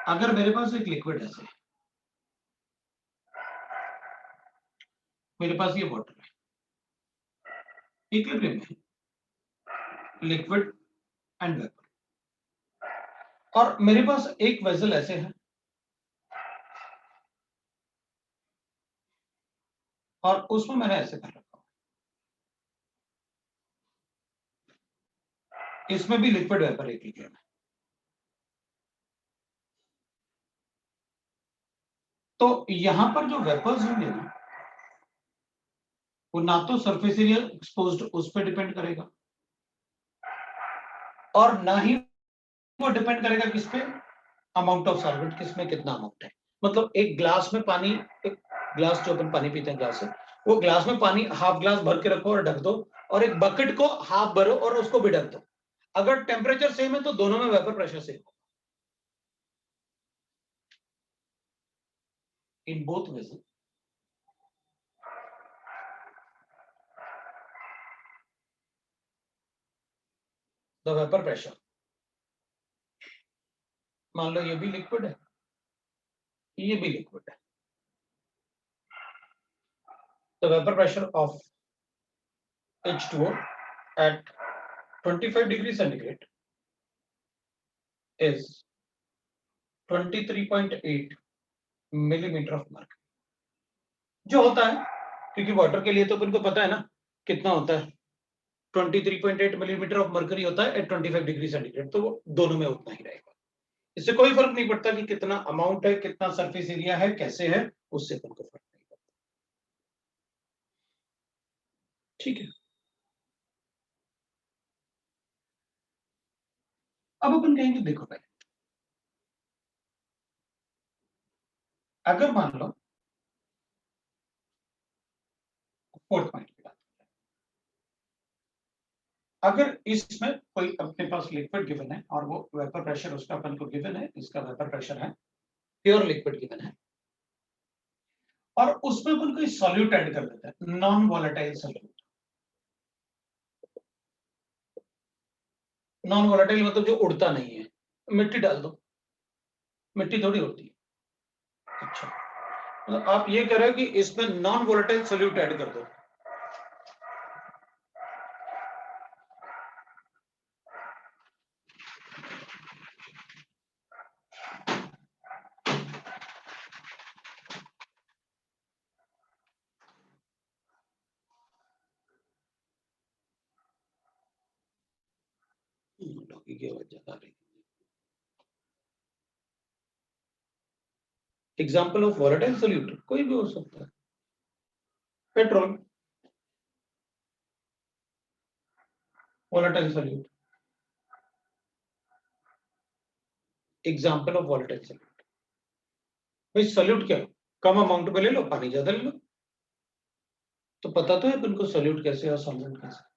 अगर मेरे पास एक लिक्विड ऐसे, मेरे पास ये वाटर है, इक्विलिब्रियम में लिक्विड एंड वेपर, और मेरे पास एक वेसल ऐसे है और उसमें मैंने ऐसे कर रखा, इसमें भी लिक्विड वेपर इक्विलिब्रियम है. तो यहां पर जो वेपर्स होंगे ना, वो ना तो सरफेस एरिया एक्सपोज्ड उस पर डिपेंड करेगा और ना ही वो डिपेंड करेगा किस पे, अमाउंट ऑफ सॉल्वेंट, किसमें कितना अमाउंट है. मतलब एक ग्लास में पानी, एक ग्लास जो अपन पानी पीते हैं ग्लास से, वो ग्लास में पानी हाफ ग्लास भर के रखो और ढक दो, और एक बकेट को हाफ भरो और उसको भी ढक दो. अगर टेम्परेचर सेम है तो दोनों में वेपर प्रेशर सेम होगा. In both ways the vapour pressure, मान लो ये भी लिक्विड है, ये भी लिक्विड है, the vapour pressure of H2O at 25 degree centigrade is 23.8 millimetre of mercury. जो होता है, क्योंकि वाटर के लिए तो अपन को पता है ना कितना होता है, 23.8 मिलीमीटर ऑफ मर्क्यूरी होता है एट 25 डिग्री सेंटीग्रेड. तो वो दोनों में उतना ही रहेगा. इससे कोई फर्क नहीं पड़ता कि कितना अमाउंट है, कितना सरफेस एरिया है, कैसे है, उससे अपन को फर्क नहीं पड़ता. ठीक है. अब अपन कहेंगे देखो भाई, अगर मान लो फोर्थ पॉइंट की बात, अगर इसमें कोई अपने पास लिक्विड गिवन है और वो वेपर प्रेशर उसका अपन को गिवन है, इसका वेपर प्रेशर है, प्योर लिक्विड गिवन है, और उसमें अपन कोई सॉल्यूट ऐड कर देता है, non volatile solute. Non volatile मतलब जो उड़ता नहीं है. मिट्टी डाल दो, मिट्टी थोड़ी उड़ती है. अच्छा, मतलब आप ये कह रहे हो कि इसमें नॉन वॉलेटाइल सॉल्यूट ऐड कर दो. की आवाज ज्यादा आ रही है. एग्जाम्पल ऑफ वॉलेटाइल सॉल्यूट कोई भी हो सकता है. Petrol volatile solute. Example of volatile solute. भाई सॉल्यूट क्या, कम अमाउंट में ले लो, पानी ज्यादा ले लो. तो पता तो है अपन को सॉल्यूट कैसे और सॉल्वेंट कैसे.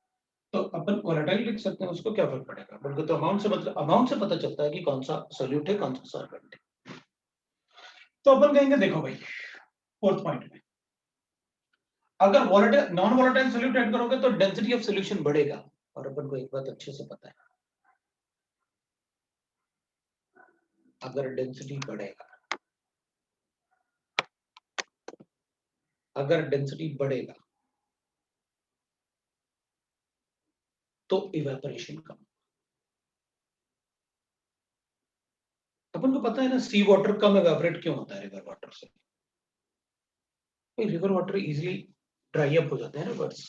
तो अपन वॉलेटाइल लिख सकते हैं, उसको क्या फर्क पड़ेगा. अपन को तो अमाउंट से मतलब, अमाउंट से पता चलता है कि कौन सा सॉल्यूट है, कौन सा सॉल्वेंट है. तो अपन कहेंगे देखो भाई, फोर्थ पॉइंट में अगर volatile non volatile solute add करोगे तो डेंसिटी ऑफ सॉल्यूशन बढ़ेगा. और अपन को एक बात अच्छे से पता है, अगर डेंसिटी बढ़ेगा, अगर डेंसिटी बढ़ेगा तो इवेपोरेशन कम. अपन को पता है ना, सी वाटर कम इवेपोरेट क्यों होता है रिवर वाटर से. River water easily dry up हो जाते हैं रिवर्स,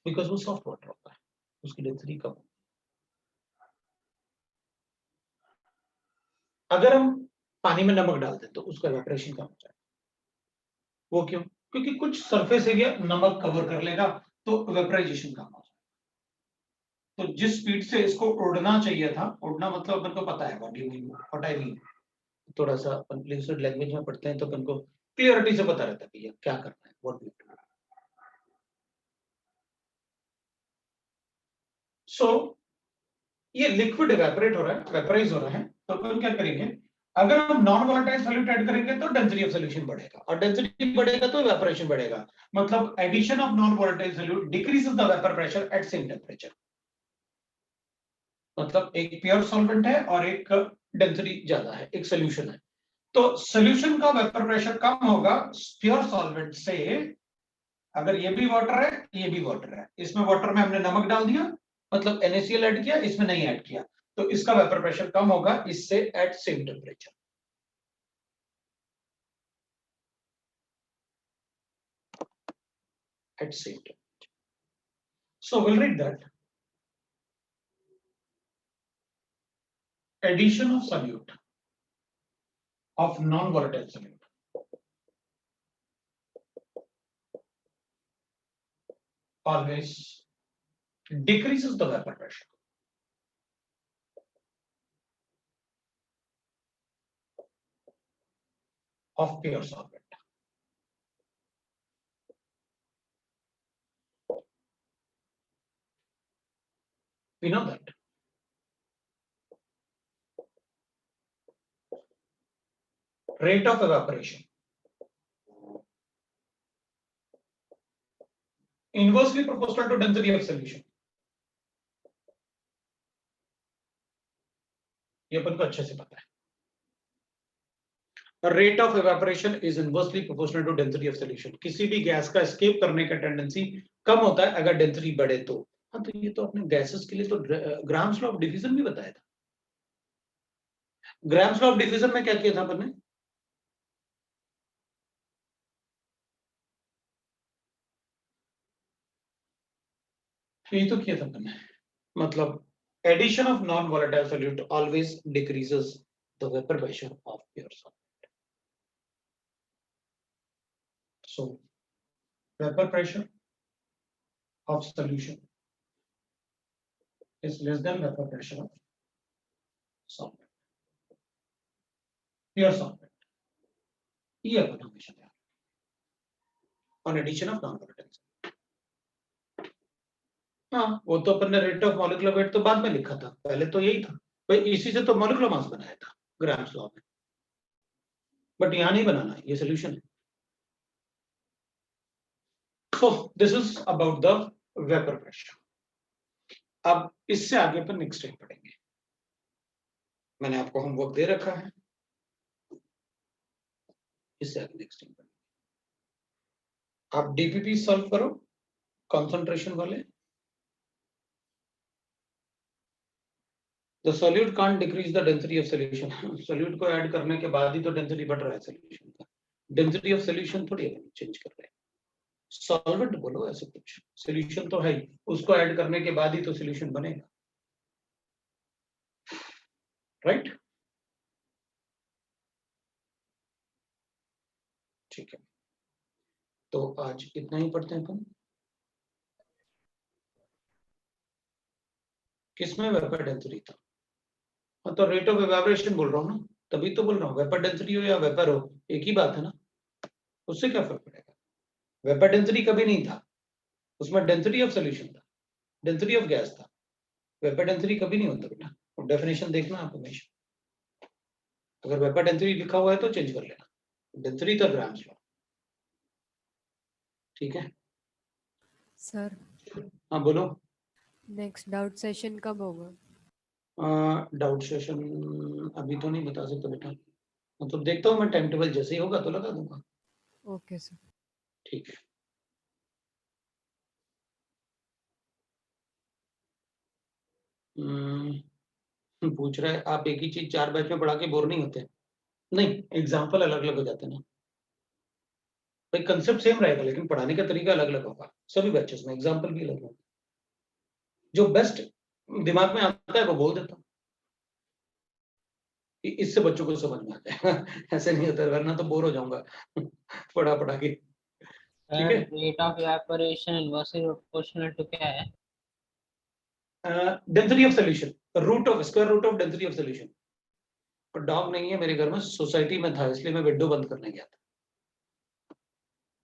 बिकॉज वो सॉफ्ट वाटर होता है, उसकी डेंसिटी कम. अगर हम पानी में नमक डाल दें तो उसका इवेपोरेशन कम हो जाएगा। वो क्यों? क्योंकि कुछ सरफेस एरिया नमक कवर कर लेगा तो वेपराइजेशन कम हो जाएगा। तो जिस स्पीड से इसको उड़ना चाहिए था, उड़ना मतलब अपन को पता है व्हाट आई मीन, थोड़ा सा अपन लिंग्विस्टिक लैंग्वेज में पढ़ते हैं तो अपन को क्लियरिटी से पता रहता है भैया क्या करना है, व्हाट वी डू। सो ये लिक्विड इवेपोरेट हो रहा है, वेपराइज हो रहा है, तो अपन क्या करेंगे, अगर हम नॉन वोलेटाइल सॉल्यूट ऐड करेंगे तो डेंसिटी ऑफ सॉल्यूशन बढ़ेगा, और डेंसिटी बढ़ेगा तो इवेपोरेशन बढ़ेगा। मतलब addition of non volatile solute decreases the vapour pressure at same temperature. मतलब एक प्योर सॉल्वेंट है और एक डेंसिटी ज्यादा है, एक सॉल्यूशन है, तो सॉल्यूशन का वेपर प्रेशर कम होगा प्योर सॉल्वेंट से। अगर ये भी वाटर है, ये भी वाटर है, इसमें वाटर में हमने नमक डाल दिया, मतलब NaCl ऐड किया, इसमें नहीं ऐड किया, तो इसका वेपर प्रेशर कम होगा इससे at same temperature. At same temperature. So will read that addition of solute of non-volatile solute always decreases the vapor pressure of pure solvent. We know that. Rate of evaporation inversely proportional to density of solution. ये अपन को अच्छे से पता है। Rate of evaporation is inversely proportional to density of solution. किसी भी gas का escape करने का टेंडेंसी कम होता है अगर डेंसिटी बढ़े तो। हाँ, तो ये तो अपने गैसेस के लिए तो ग्राम्स लॉ ऑफ डिफ्यूजन भी बताया था। ग्राम्स लॉ ऑफ डिफ्यूजन में क्या किया था अपन ने? यही तो किया था अपन ने, मतलब addition of non-volatile solute always decreases the vapor pressure of pure solvent. So vapor pressure of solution is less than vapor pressure of solvent, pure solvent. ये अपन हमेशा ध्यान on addition of non-volatile solute. हाँ, वो तो अपन ने rate of molecular weight तो बाद में लिखा था, पहले तो यही था भाई, इसी से तो मॉलिक्यूलर मास बनाया था ग्राम्स लॉ में, बट यहाँ नहीं बनाना, ये सोल्यूशन है। So this is about the vapor pressure. अब इससे आगे पर नेक्स्ट टाइम पढ़ेंगे, मैंने आपको होमवर्क दे रखा है, इससे आगे नेक्स्ट टाइम पढ़ेंगे। आप डीपीपी सॉल्व करो कंसंट्रेशन वाले। The solute can't decrease the density of solution. solute को ऐड करने के बाद ही तो डेंसिटी बढ़ रहा है सॉल्यूशन का, डेंसिटी ऑफ सॉल्यूशन थोड़ी चेंज कर रहे हैं। सॉल्वेंट बोलो ऐसे कुछ, सॉल्यूशन तो है ही, उसको ऐड करने के बाद ही तो सॉल्यूशन बनेगा, राइट? ठीक है, तो आज इतना ही पढ़ते हैं अपन। किसमें वेपर डेंसिटी था? हाँ, तो रेट ऑफ इवेपोरेशन बोल रहा हूँ ना, तभी तो बोल रहा हूँ, वेपर डेंसिटी हो या वेपर हो एक ही बात है ना, उससे क्या फर्क पड़ेगा? वेपर डेंसिटी कभी नहीं था, उसमें डेंसिटी ऑफ सॉल्यूशन था, डेंसिटी ऑफ गैस था, वेपर डेंसिटी कभी नहीं होता बेटा, डेफिनेशन देखना आप हमेशा, अगर वेपर डेंसिटी लिखा हुआ है तो चेंज कर लेना, डेंसिटी था ग्राम्स लॉ, ठीक है? सर हाँ बोलो। नेक्स्ट डाउट सेशन कब होगा? डाउट सेशन अभी तो नहीं बता सकता बेटा, मतलब देखता हूँ मैं, टाइम टेबल जैसे ही होगा तो लगा दूंगा। Okay sir. ठीक है। पूछ रहा है आप एक ही चीज 4 बैच में पढ़ा के बोर नहीं होते? नहीं, एग्जाम्पल अलग अलग हो जाते हैं ना भाई, कंसेप्ट सेम रहेगा लेकिन पढ़ाने का तरीका अलग अलग होगा सभी बैचेस में, एग्जाम्पल भी अलग होगा, जो बेस्ट दिमाग में आता है वो बोल देता हूँ। इससे बच्चों को समझ में आ जाएगा। ऐसे नहीं होता, वरना तो बोर हो जाऊंगा पढ़ा पढ़ा के। ठीक है, rate of evaporation inversely proportional to क्या है? Density of solution, root of square root of density of solution. पर डॉग नहीं है मेरे घर में, सोसाइटी में था, इसलिए मैं विंडो बंद करने गया था।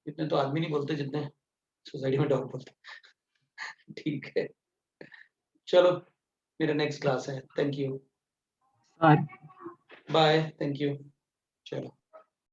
इतने तो आदमी नहीं बोलते जितने सोसाइटी में डॉग बोलते। ठीक है, चलो मेरा नेक्स्ट क्लास है। Thank you, sir bye, thank you, चलो।